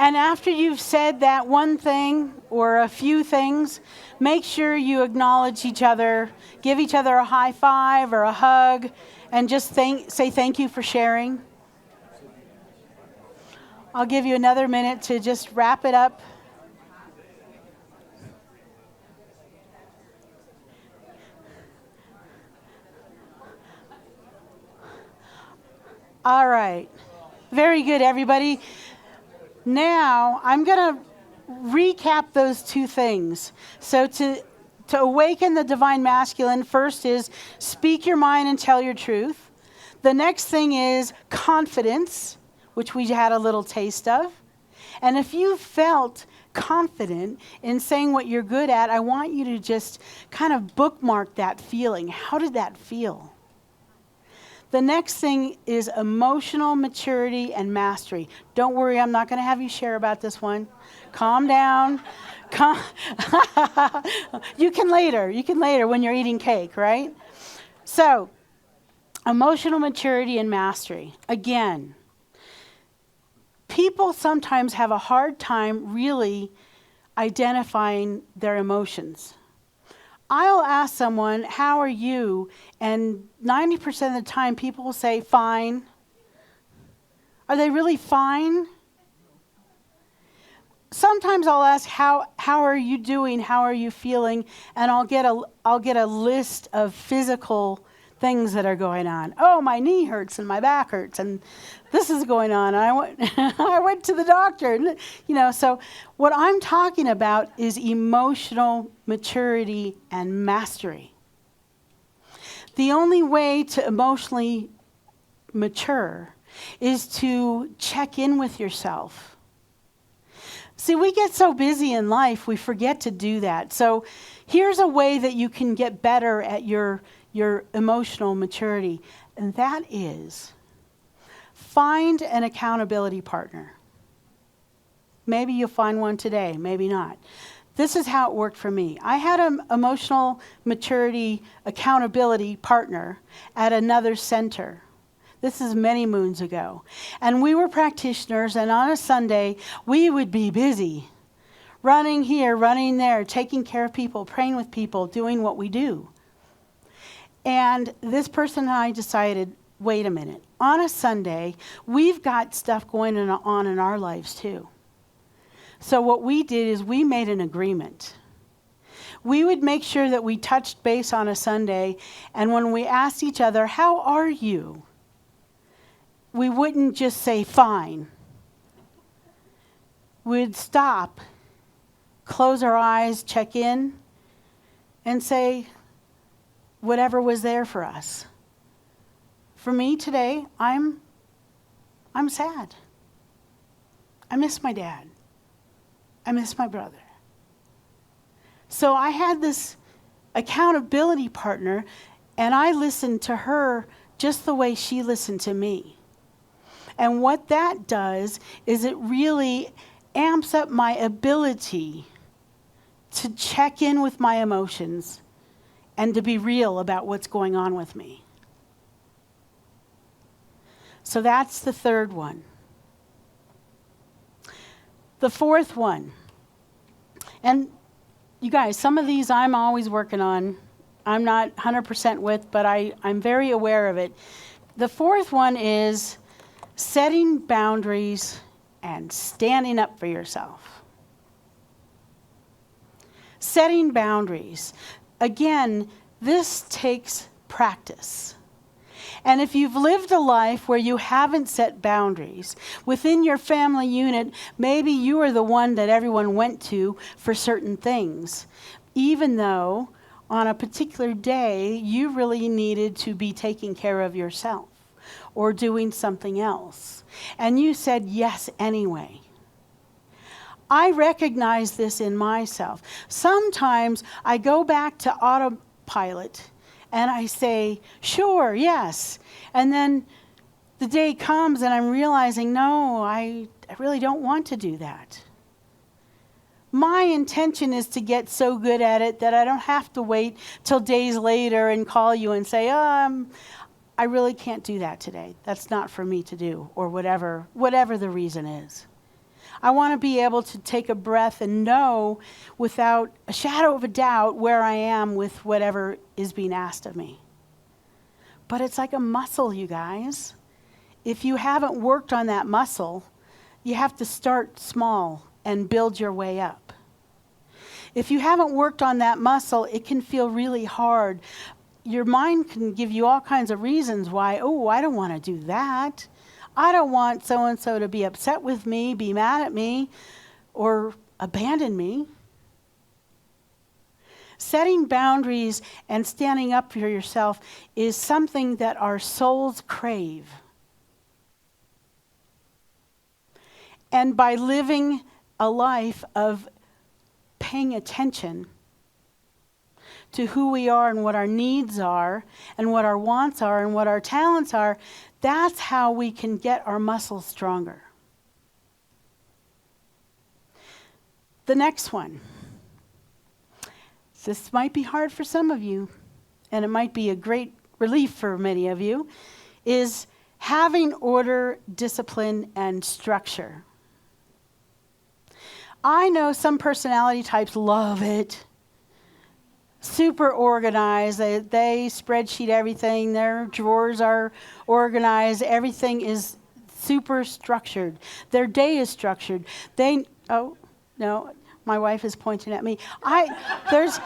Speaker 4: And after you've said that one thing or a few things, make sure you acknowledge each other, give each other a high five or a hug, and just say thank you for sharing. I'll give you another minute to just wrap it up. All right. Very good, everybody. Now, I'm going to recap those two things. So to awaken the divine masculine, first is speak your mind and tell your truth. The next thing is confidence, which we had a little taste of. And if you felt confident in saying what you're good at, I want you to just kind of bookmark that feeling. How did that feel? The next thing is emotional maturity and mastery. Don't worry, I'm not going to have you share about this one. Calm down. You can later when you're eating cake, right? So, emotional maturity and mastery. Again, people sometimes have a hard time really identifying their emotions. I'll ask someone, how are you? And 90% of the time, people will say, fine. Are they really fine? Sometimes I'll ask, how are you doing? How are you feeling? And I'll get a list of physical things that are going on. Oh, my knee hurts and my back hurts and this is going on. I went to the doctor. So what I'm talking about is emotional maturity and mastery. The only way to emotionally mature is to check in with yourself. See, we get so busy in life, we forget to do that. So here's a way that you can get better at your emotional maturity, and that is find an accountability partner. Maybe you'll find one today, maybe not. This is how it worked for me. I had an emotional maturity accountability partner at another center. This is many moons ago. And we were practitioners, and on a Sunday, we would be busy. Running here, running there, taking care of people, praying with people, doing what we do. And this person and I decided, wait a minute. On a Sunday, we've got stuff going on in our lives too. So what we did is we made an agreement. We would make sure that we touched base on a Sunday, and when we asked each other, how are you? We wouldn't just say, fine. We'd stop, close our eyes, check in, and say whatever was there for us. For me today, I'm sad. I miss my dad. I miss my brother. So I had this accountability partner, and I listened to her just the way she listened to me. And what that does is it really amps up my ability to check in with my emotions and to be real about what's going on with me. So that's the third one. The fourth one, and you guys, some of these I'm always working on. I'm not 100% with, but I'm very aware of it. The fourth one is setting boundaries and standing up for yourself. Setting boundaries. Again, this takes practice. And if you've lived a life where you haven't set boundaries, within your family unit, maybe you are the one that everyone went to for certain things, even though on a particular day you really needed to be taking care of yourself or doing something else. And you said yes anyway. I recognize this in myself. Sometimes I go back to autopilot and I say, sure, yes. And then the day comes and I'm realizing, no, I really don't want to do that. My intention is to get so good at it that I don't have to wait till days later and call you and say, I really can't do that today. That's not for me to do, or whatever the reason is. I want to be able to take a breath and know without a shadow of a doubt where I am with whatever is being asked of me. But it's like a muscle, you guys. If you haven't worked on that muscle, you have to start small and build your way up. If you haven't worked on that muscle, it can feel really hard. Your mind can give you all kinds of reasons why, I don't want to do that. I don't want so-and-so to be upset with me, be mad at me, or abandon me. Setting boundaries and standing up for yourself is something that our souls crave. And by living a life of paying attention to who we are and what our needs are and what our wants are and what our talents are, that's how we can get our muscles stronger. The next one. This might be hard for some of you, and it might be a great relief for many of you, is having order, discipline, and structure. I know some personality types love it. Super organized. They spreadsheet everything. Their drawers are organized. Everything is super structured. Their day is structured. Oh, no, my wife is pointing at me. There's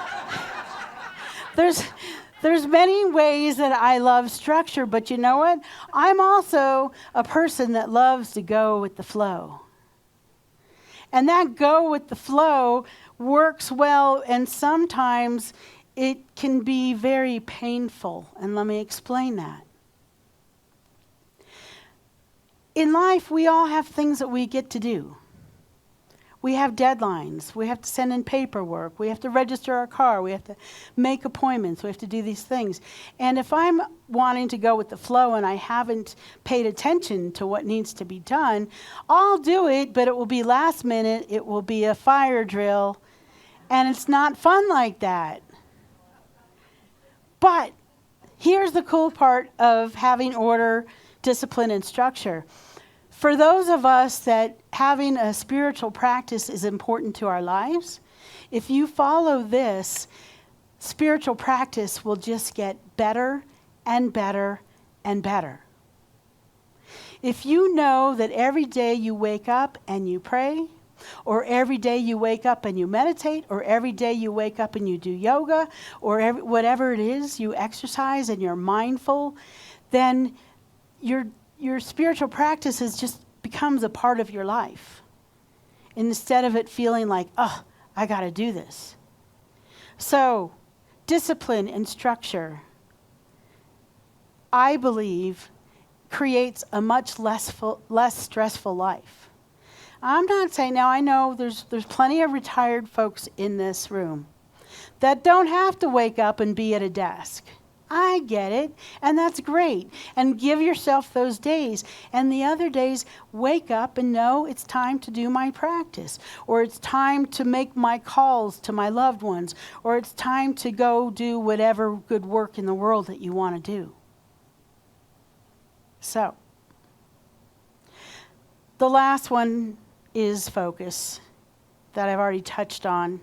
Speaker 4: many ways that I love structure, but you know what? I'm also a person that loves to go with the flow. And that go with the flow works well, and sometimes it can be very painful. And let me explain that. In life, we all have things that we get to do. We have deadlines. We have to send in paperwork. We have to register our car. We have to make appointments. We have to do these things. And if I'm wanting to go with the flow and I haven't paid attention to what needs to be done, I'll do it, but it will be last minute. It will be a fire drill. And it's not fun like that. But here's the cool part of having order, discipline, and structure. For those of us that having a spiritual practice is important to our lives, if you follow this, spiritual practice will just get better and better and better. If you know that every day you wake up and you pray, or every day you wake up and you meditate, or every day you wake up and you do yoga, or whatever it is, you exercise and you're mindful, then your spiritual practice just becomes a part of your life. Instead of it feeling like, I got to do this. So, discipline and structure, I believe, creates a much less stressful life. I'm not saying, now I know there's plenty of retired folks in this room that don't have to wake up and be at a desk. I get it. And that's great. And give yourself those days. And the other days, wake up and know it's time to do my practice. Or it's time to make my calls to my loved ones. Or it's time to go do whatever good work in the world that you want to do. So, the last one is focus, that I've already touched on.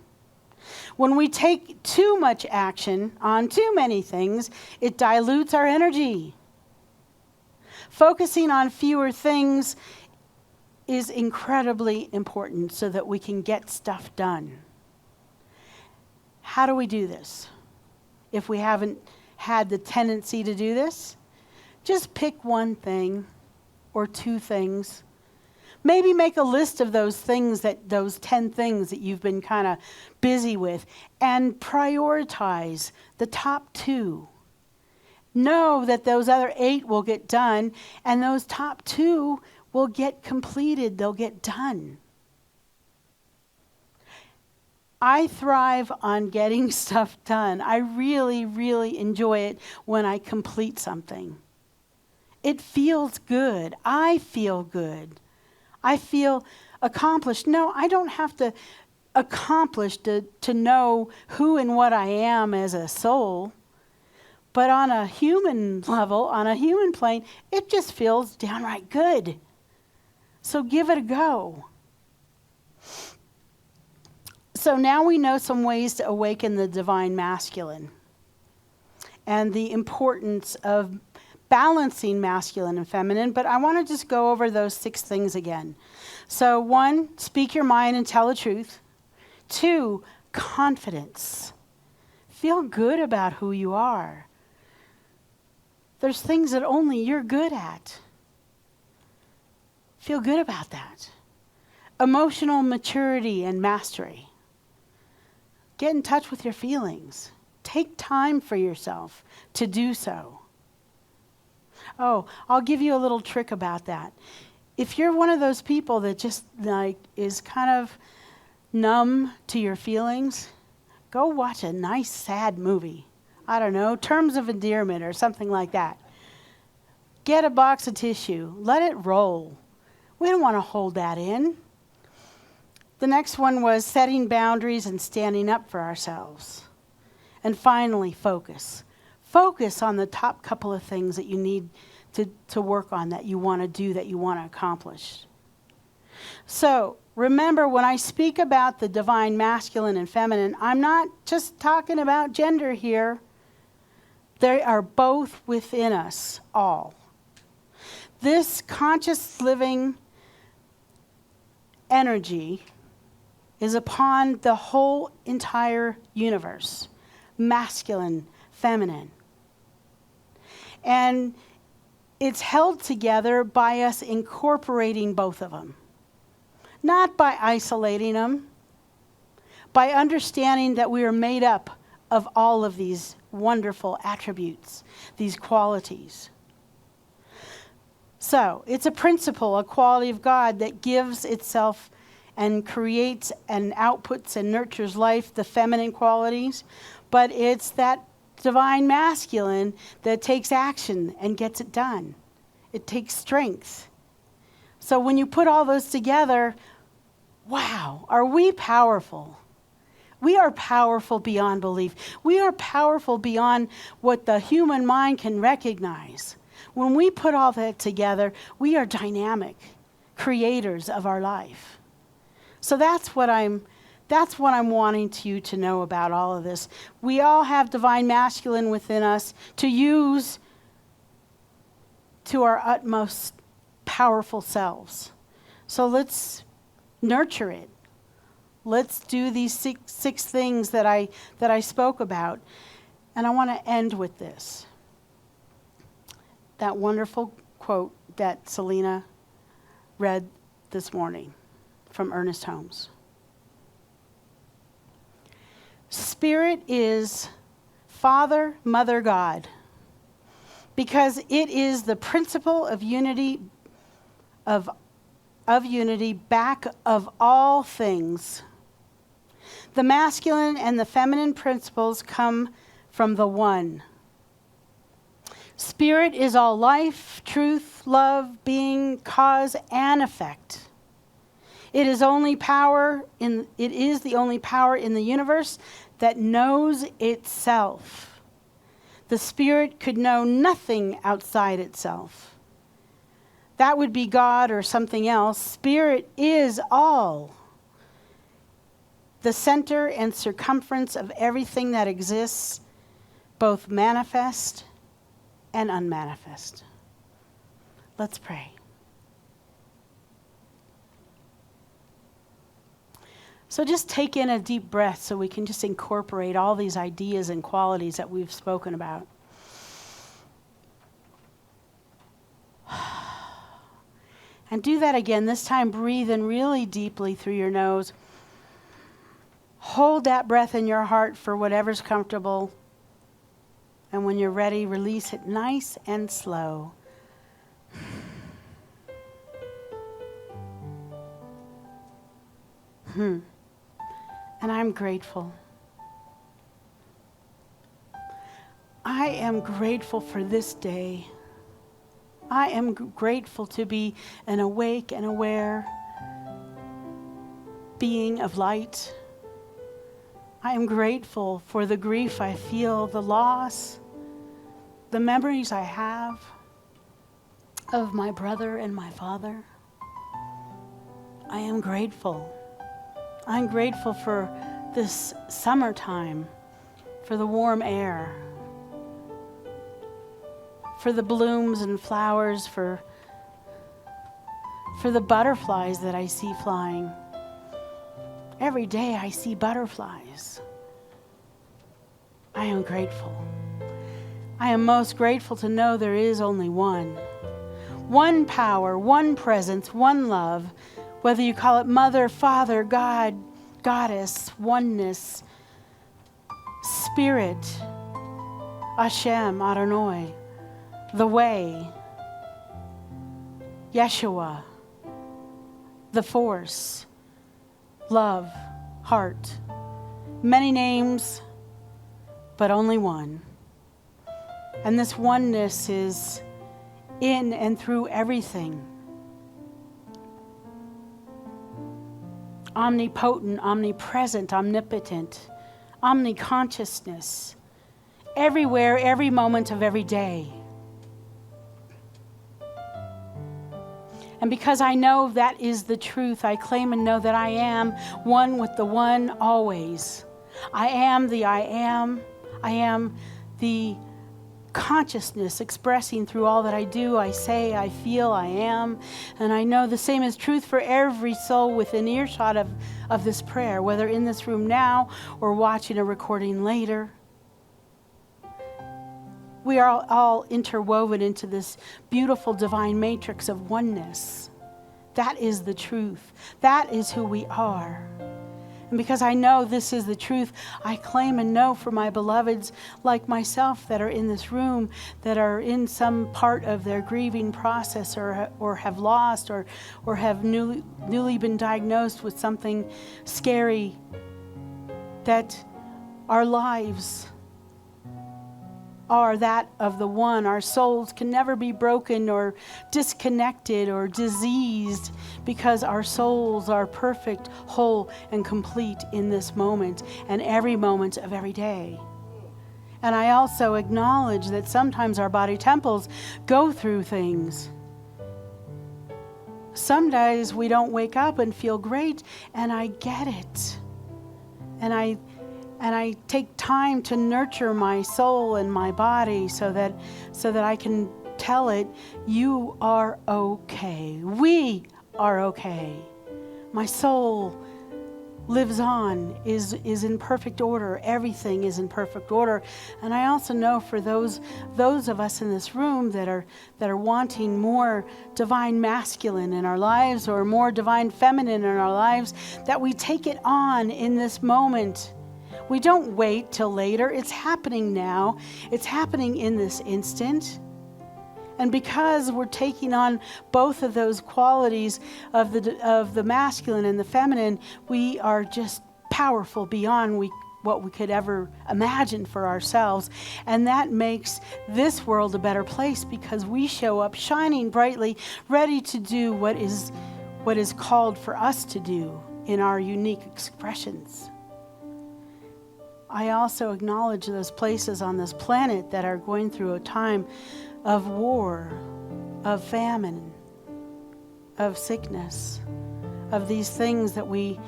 Speaker 4: When we take too much action on too many things, it dilutes our energy. Focusing on fewer things is incredibly important so that we can get stuff done. How do we do this? If we haven't had the tendency to do this, just pick one thing or two things. Maybe make a list of those 10 things that you've been kind of busy with, and prioritize the top 2. Know that those other 8 will get done, and those top 2 will get completed. They'll get done. I thrive on getting stuff done. I really, really enjoy it when I complete something. It feels good. I feel good. I feel accomplished. No, I don't have to accomplish to know who and what I am as a soul. But on a human level, on a human plane, it just feels downright good. So give it a go. So now we know some ways to awaken the divine masculine and the importance of balancing masculine and feminine, but I want to just go over those 6 things again. So 1, speak your mind and tell the truth. 2, confidence. Feel good about who you are. There's things that only you're good at. Feel good about that. Emotional maturity and mastery. Get in touch with your feelings. Take time for yourself to do so. Oh, I'll give you a little trick about that. If you're one of those people that just is kind of numb to your feelings, go watch a nice sad movie. I don't know, Terms of Endearment or something like that. Get a box of tissue. Let it roll. We don't want to hold that in. The next one was setting boundaries and standing up for ourselves. And finally, focus. Focus on the top couple of things that you need to work on, that you want to do, that you want to accomplish. So remember, when I speak about the divine masculine and feminine, I'm not just talking about gender here. They are both within us all. This conscious living energy is upon the whole entire universe, masculine, feminine. And it's held together by us incorporating both of them. Not by isolating them, by understanding that we are made up of all of these wonderful attributes, these qualities. So, it's a principle, a quality of God that gives itself and creates and outputs and nurtures life, the feminine qualities, but it's that divine masculine that takes action and gets it done. It takes strength. So when you put all those together, wow, are we powerful? We are powerful beyond belief. We are powerful beyond what the human mind can recognize. When we put all that together, we are dynamic creators of our life. So that's what I'm wanting you to know about all of this. We all have divine masculine within us to use to our utmost powerful selves. So let's nurture it. Let's do these six things that I spoke about. And I want to end with this. That wonderful quote that Selena read this morning from Ernest Holmes. Spirit is Father, Mother, God, because it is the principle of unity, of unity back of all things. The masculine and the feminine principles come from the one, Spirit is all life, truth, love, being, cause, and effect. It is the only power in the universe that knows itself. The Spirit could know nothing outside itself. That would be God or something else. Spirit is all. The center and circumference of everything that exists, both manifest and unmanifest. Let's pray. So just take in a deep breath so we can just incorporate all these ideas and qualities that we've spoken about. And do that again. This time breathe in really deeply through your nose. Hold that breath in your heart for whatever's comfortable. And when you're ready, release it nice and slow. And I'm grateful. I am grateful for this day. I am grateful to be an awake and aware being of light. I am grateful for the grief I feel, the loss, the memories I have of my brother and my father. I am grateful. I'm grateful for this summertime, for the warm air, for the blooms and flowers, for the butterflies that I see flying. Every day I see butterflies. I am grateful. I am most grateful to know there is only one. One power, one presence, one love, whether you call it Mother, Father, God, Goddess, oneness, Spirit, Hashem, Adonai, the Way, Yeshua, the Force, love, heart. Many names, but only one. And this oneness is in and through everything. Omnipotent, omnipresent, omnipotent, omniconsciousness. Everywhere, every moment of every day. And because I know that is the truth, I claim and know that I am one with the one always. I am the I am. I am the consciousness expressing through all that I do, I say, I feel, I am. And I know the same is truth for every soul within earshot of this prayer, whether in this room now or watching a recording later. We are all interwoven into this beautiful divine matrix of oneness. That is the truth. That is who we are. And because I know this is the truth, I claim and know for my beloveds like myself that are in this room, that are in some part of their grieving process or have lost or have newly been diagnosed with something scary, that our lives are that of the one. Our souls can never be broken or disconnected or diseased because our souls are perfect, whole, and complete in this moment and every moment of every day. And I also acknowledge that sometimes our body temples go through things. Some days we don't wake up and feel great, and I get it. And I take time to nurture my soul and my body so that I can tell it, you are okay. We are okay. My soul lives on, is in perfect order. Everything is in perfect order. And I also know for those of us in this room that are wanting more divine masculine in our lives or more divine feminine in our lives, that we take it on in this moment. We don't wait till later. It's happening now. It's happening in this instant. And because we're taking on both of those qualities of the masculine and the feminine, we are just powerful beyond what we could ever imagine for ourselves. And that makes this world a better place because we show up shining brightly, ready to do what is called for us to do in our unique expressions. I also acknowledge those places on this planet that are going through a time of war, of famine, of sickness, of these things that we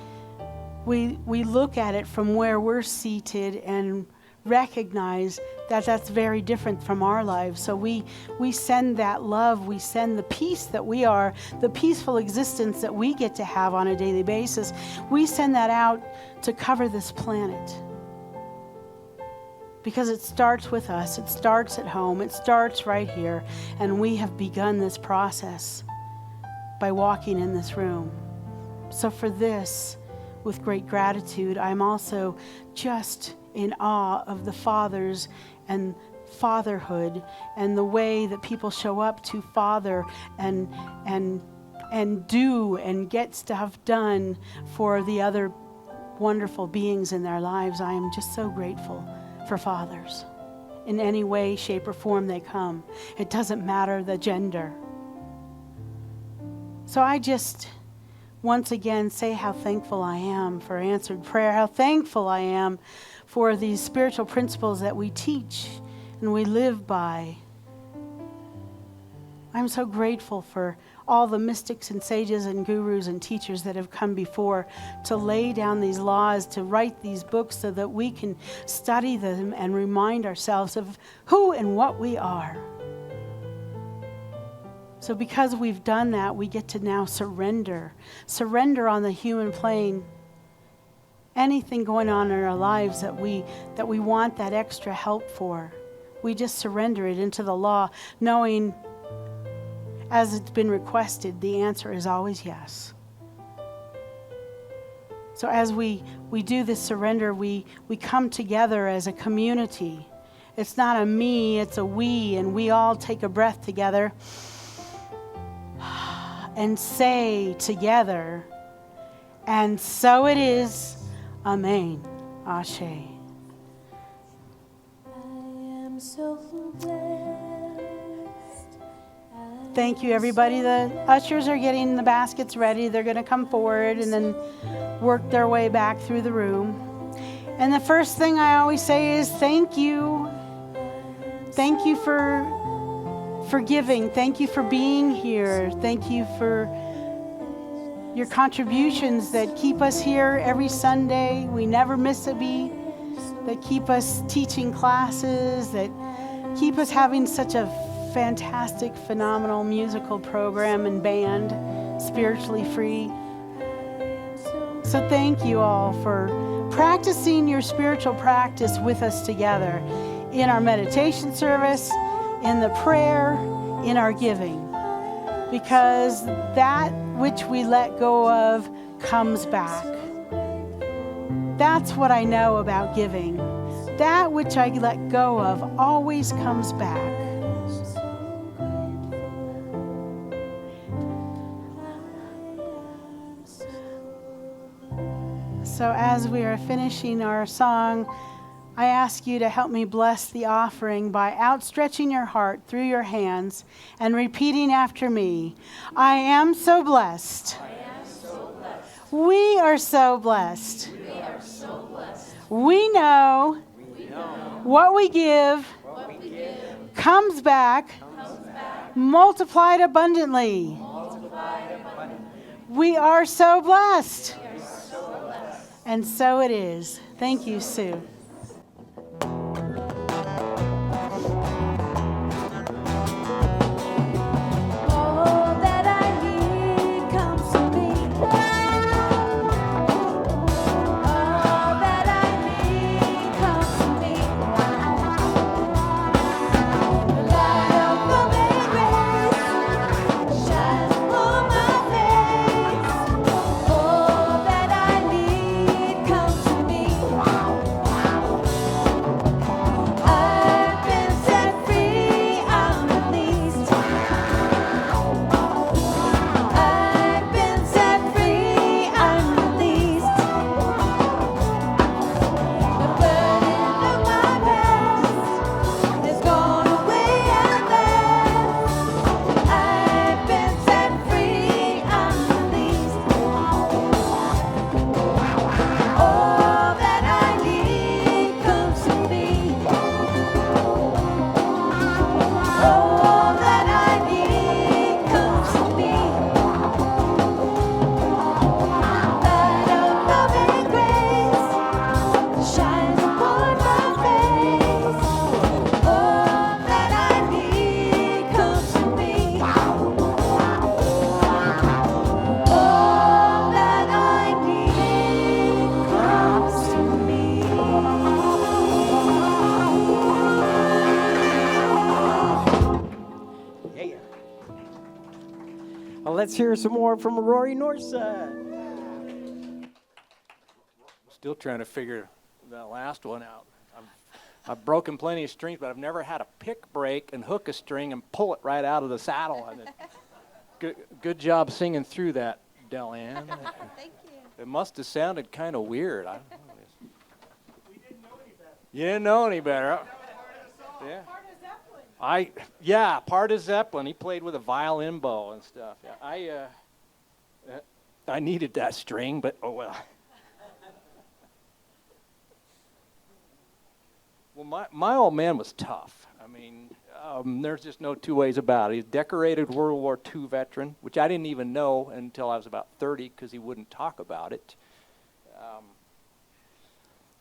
Speaker 4: look at it from where we're seated and recognize that that's very different from our lives. So we send that love, we send the peace that we are, the peaceful existence that we get to have on a daily basis. We send that out to cover this planet. Because it starts with us, it starts at home, it starts right here, and we have begun this process by walking in this room. So for this, with great gratitude, I'm also just in awe of the fathers and fatherhood and the way that people show up to father and do and get stuff done for the other wonderful beings in their lives. I am just so grateful for fathers in any way, shape, or form they come. It doesn't matter the gender. So I just once again say how thankful I am for answered prayer, how thankful I am for these spiritual principles that we teach and we live by. I'm so grateful for all the mystics and sages and gurus and teachers that have come before to lay down these laws, to write these books so that we can study them and remind ourselves of who and what we are. So because we've done that, we get to now surrender on the human plane. Anything going on in our lives that we want that extra help for, we just surrender it into the law, knowing as it's been requested, the answer is always yes. So as we do this surrender, we come together as a community. It's not a me, it's a we, and we all take a breath together and say together, and so it is, Amen, Ashe.
Speaker 2: I am so blessed.
Speaker 4: Thank you, everybody. The ushers are getting the baskets ready. They're going to come forward and then work their way back through the room. And the first thing I always say is thank you. Thank you for giving. Thank you for being here. Thank you for your contributions that keep us here every Sunday. We never miss a beat. That keep us teaching classes. That keep us having such a fantastic, phenomenal musical program and band, spiritually free. So thank you all for practicing your spiritual practice with us together in our meditation service, in the prayer, in our giving. Because that which we let go of comes back. That's what I know about giving. That which I let go of always comes back. So as we are finishing our song, I ask you to help me bless the offering by outstretching your heart through your hands and repeating after me. I am so blessed.
Speaker 2: I am so blessed.
Speaker 4: We are so blessed.
Speaker 2: We are so blessed.
Speaker 4: We know what we give comes back multiplied abundantly. We are so blessed. And so it is. Thank you, Sue.
Speaker 2: All that I need comes to me. All that I need comes to me. The light of the main rays shines on my face. All that I need comes to me.
Speaker 1: let's hear some more from Rory Norseth.
Speaker 7: Still trying to figure that last one out. I've broken plenty of strings, but I've never had a pick break and hook a string and pull it right out of the saddle. Good job singing through that, Delanne.
Speaker 2: Thank you.
Speaker 7: It must have sounded kind of weird. I don't know. We didn't know any better. You didn't know any better. Yeah. Part of Zeppelin. He played with a violin bow and stuff. Yeah. I needed that string, but oh well. Well, my old man was tough. I mean, there's just no two ways about it. He's a decorated World War II veteran, which I didn't even know until I was about 30 because he wouldn't talk about it.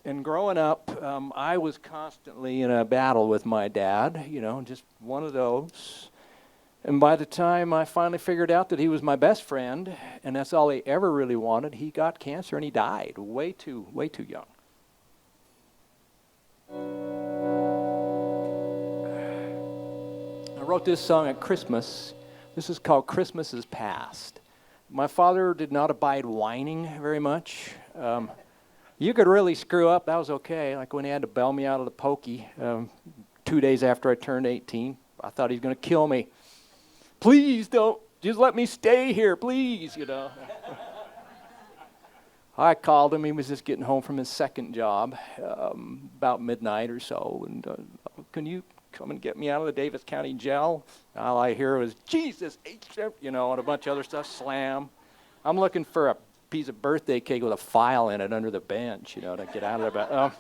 Speaker 7: And growing up, I was constantly in a battle with my dad, just one of those. And by the time I finally figured out that he was my best friend, and that's all he ever really wanted, he got cancer and he died way too young. I wrote this song at Christmas. This is called Christmas is Past. My father did not abide whining very much. You could really screw up, that was okay. Like when he had to bail me out of the pokey 2 days after I turned 18. I thought he was going to kill me. Please don't, just let me stay here, please, I called him. He was just getting home from his second job about midnight or so. And can you come and get me out of the Davis County jail? All I hear was, Jesus, and a bunch of other stuff, slam. I'm looking for a piece of birthday cake with a file in it under the bench, to get out of there. But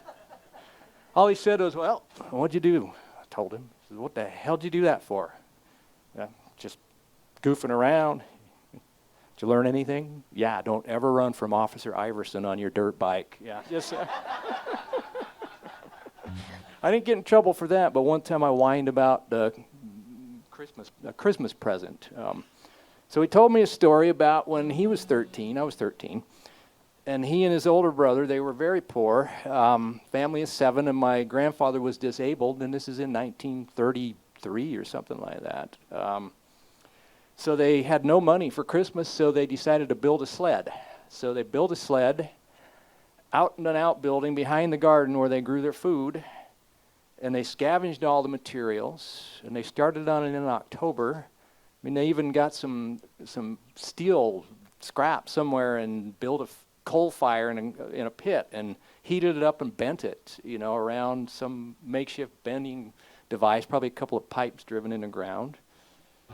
Speaker 7: all he said was, well, what'd you do? I told him. He said, what the hell did you do that for? Just goofing around. Did you learn anything? Yeah, don't ever run from Officer Iverson on your dirt bike. Yeah, just... I didn't get in trouble for that, but one time I whined about a Christmas present. So he told me a story about when he was 13, I was 13, and he and his older brother, they were very poor, family of 7, and my grandfather was disabled, and this is in 1933 or something like that. So they had no money for Christmas, so they decided to build a sled. So they built a sled out in an outbuilding behind the garden where they grew their food, and they scavenged all the materials, and they started on it in October. I mean, they even got some steel scrap somewhere and built a coal fire in a pit and heated it up and bent it, around some makeshift bending device, probably a couple of pipes driven in the ground.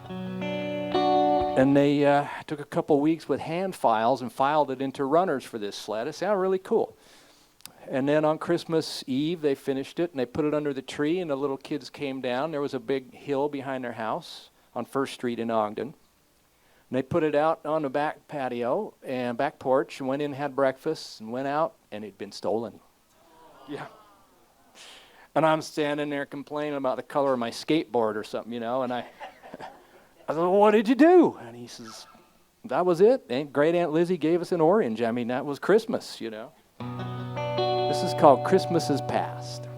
Speaker 7: And they took a couple weeks with hand files and filed it into runners for this sled. It sounded really cool. And then on Christmas Eve, they finished it and they put it under the tree, and the little kids came down. There was a big hill behind their house on First Street in Ogden. And they put it out on the back patio and back porch and went in and had breakfast and went out, and it'd been stolen. Yeah. And I'm standing there complaining about the color of my skateboard or something, and I said, well, what did you do? And he says, that was it. And Great Aunt Lizzie gave us an orange. I mean, that was Christmas, This is called Christmas is Past.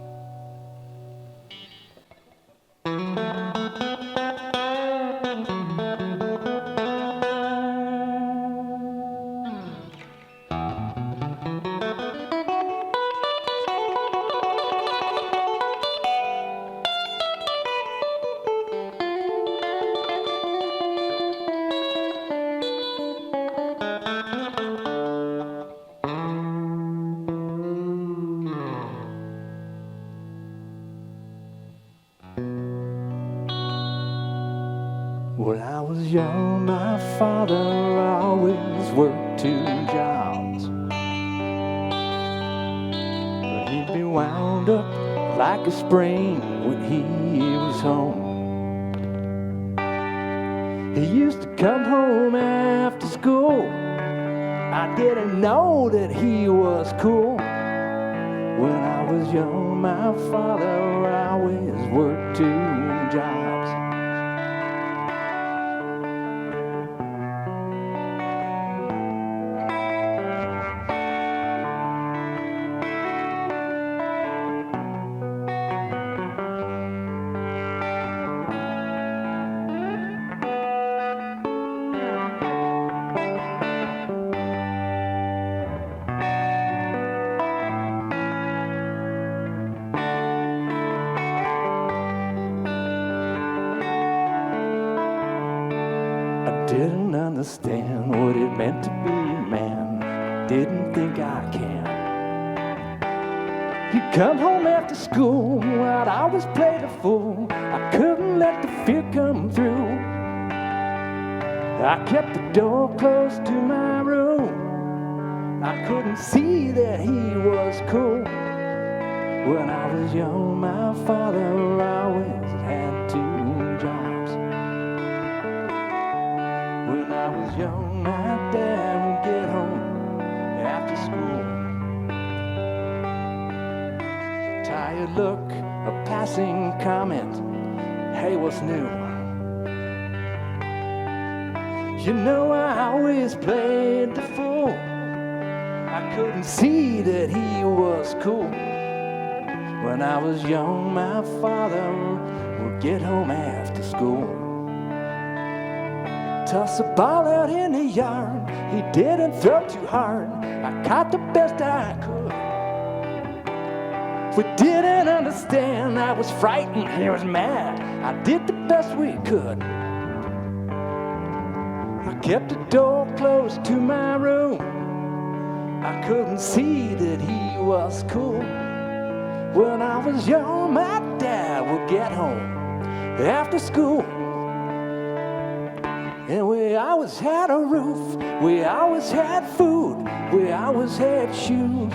Speaker 7: When I was young, my father always worked 2 jobs. But he'd be wound up like a spring when he was home. He used to come home after school. I didn't know that he was cool. When I was young, my father always worked 2 jobs. Didn't understand what it meant to be a man. Didn't think I can. You come home after school, I'd always play the fool. I couldn't let the fear come through. I kept the door closed to my room. I couldn't see that he was cool. When I was young, my father always had 2 jobs. When I was young, my dad would get home after school. Tired look, a passing comment, hey, what's new? You know I always played the fool. I couldn't see that he was cool. When I was young, my father would get home after school. Toss a ball out in the yard, he didn't throw too hard. I caught the best I could. We didn't understand, I was frightened, he was mad. I did the best we could. I kept the door closed to my room. I couldn't see that he was cool. When I was young, my dad would get home after school. And we always had a roof, we always had food, we always had shoes.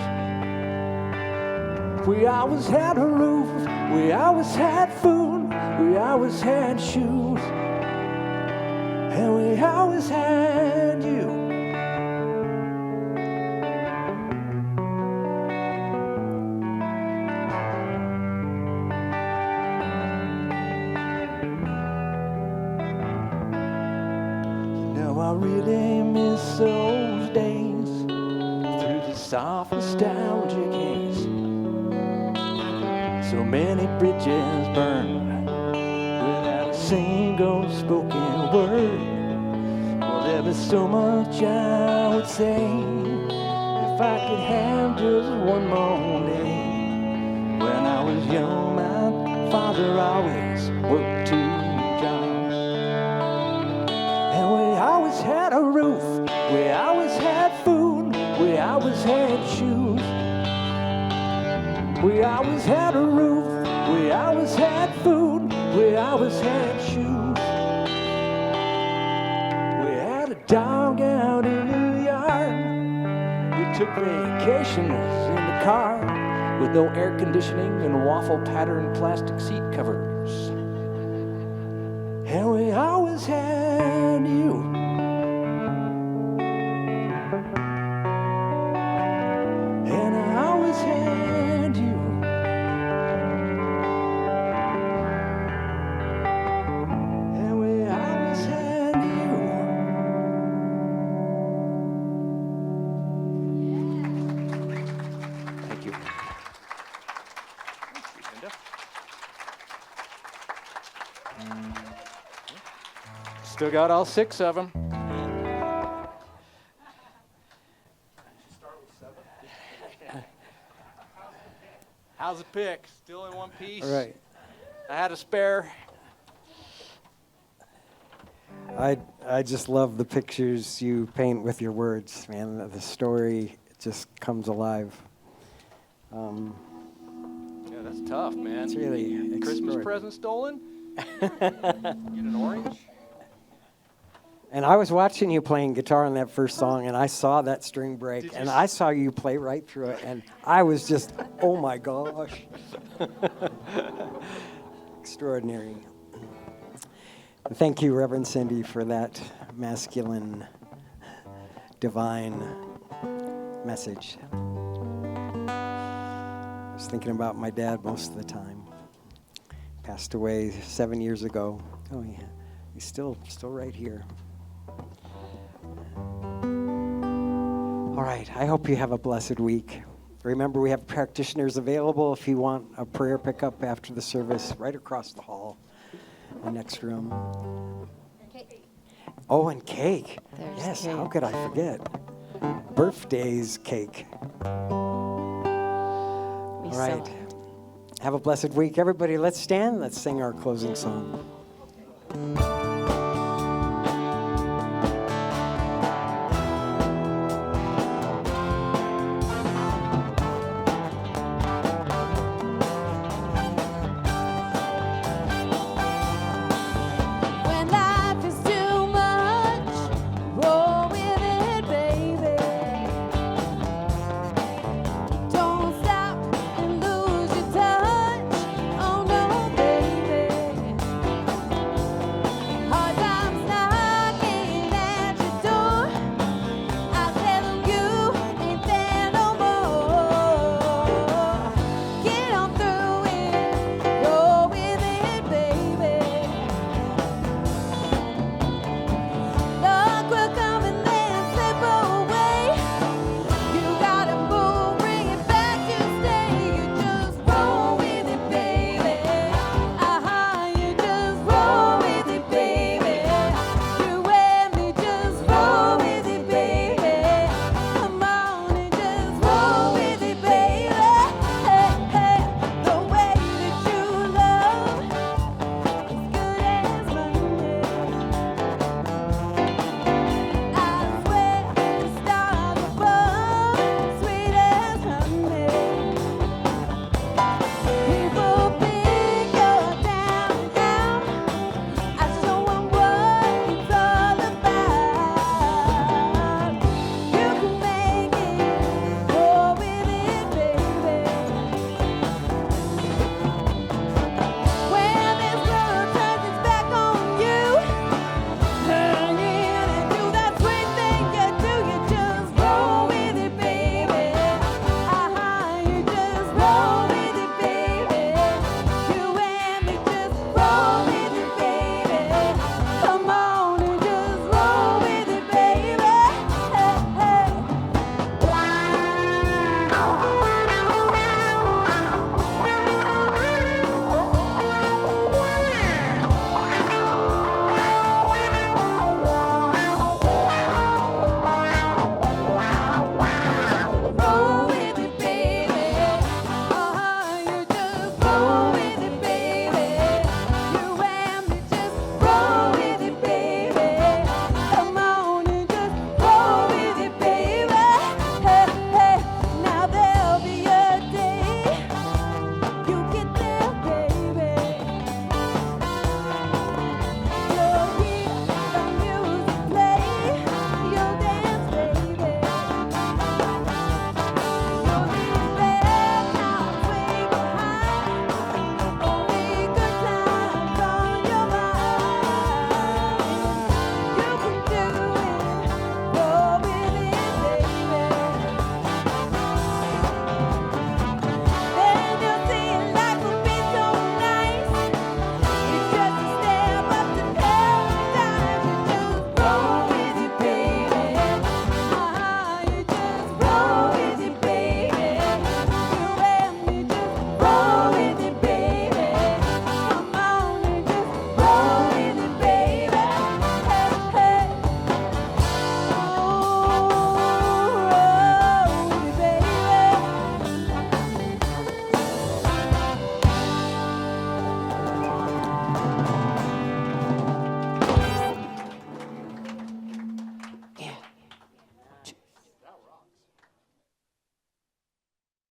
Speaker 7: We always had a roof, we always had food, we always had shoes. And we always had you. I really miss those days through the soft nostalgic haze. So many bridges burned without a single spoken word. Well, there was so much I would say if I could have just one more day. When I was young, my father always worked 2 jobs. And we always had a roof, we always had food, we always had shoes. We always had a roof, we always had food, we always had shoes. We had a dog out in the yard. We took vacations in the car with no air conditioning and waffle patterned plastic seat covers. And we always had you. And I always had you. And we always had you. Thank you. Still got all 6 of them. How's the pick? Still in one piece?
Speaker 1: All right.
Speaker 7: I had a spare.
Speaker 1: I just love the pictures you paint with your words, man. The story just comes alive.
Speaker 7: Yeah, that's tough, man.
Speaker 1: It's really
Speaker 7: Christmas
Speaker 1: extraordinary.
Speaker 7: present stolen? Get an orange?
Speaker 1: And I was watching you playing guitar on that first song, and I saw that string break,
Speaker 7: Did you
Speaker 1: and
Speaker 7: s-
Speaker 1: I saw you play right through it, and I was just, oh my gosh. Extraordinary. Thank you, Reverend Cindy, for that masculine, divine message. I was thinking about my dad most of the time. Passed away 7 years ago. Oh yeah, he's still right here. All right, I hope you have a blessed week. Remember, we have practitioners available if you want a prayer pickup after the service, right across the hall, the next room. Oh, and cake.
Speaker 8: There's
Speaker 1: Yes,
Speaker 8: cake.
Speaker 1: how could I forget? Birthday's cake.
Speaker 8: We
Speaker 1: All right. Have a blessed week. Everybody, let's stand. Let's sing our closing song.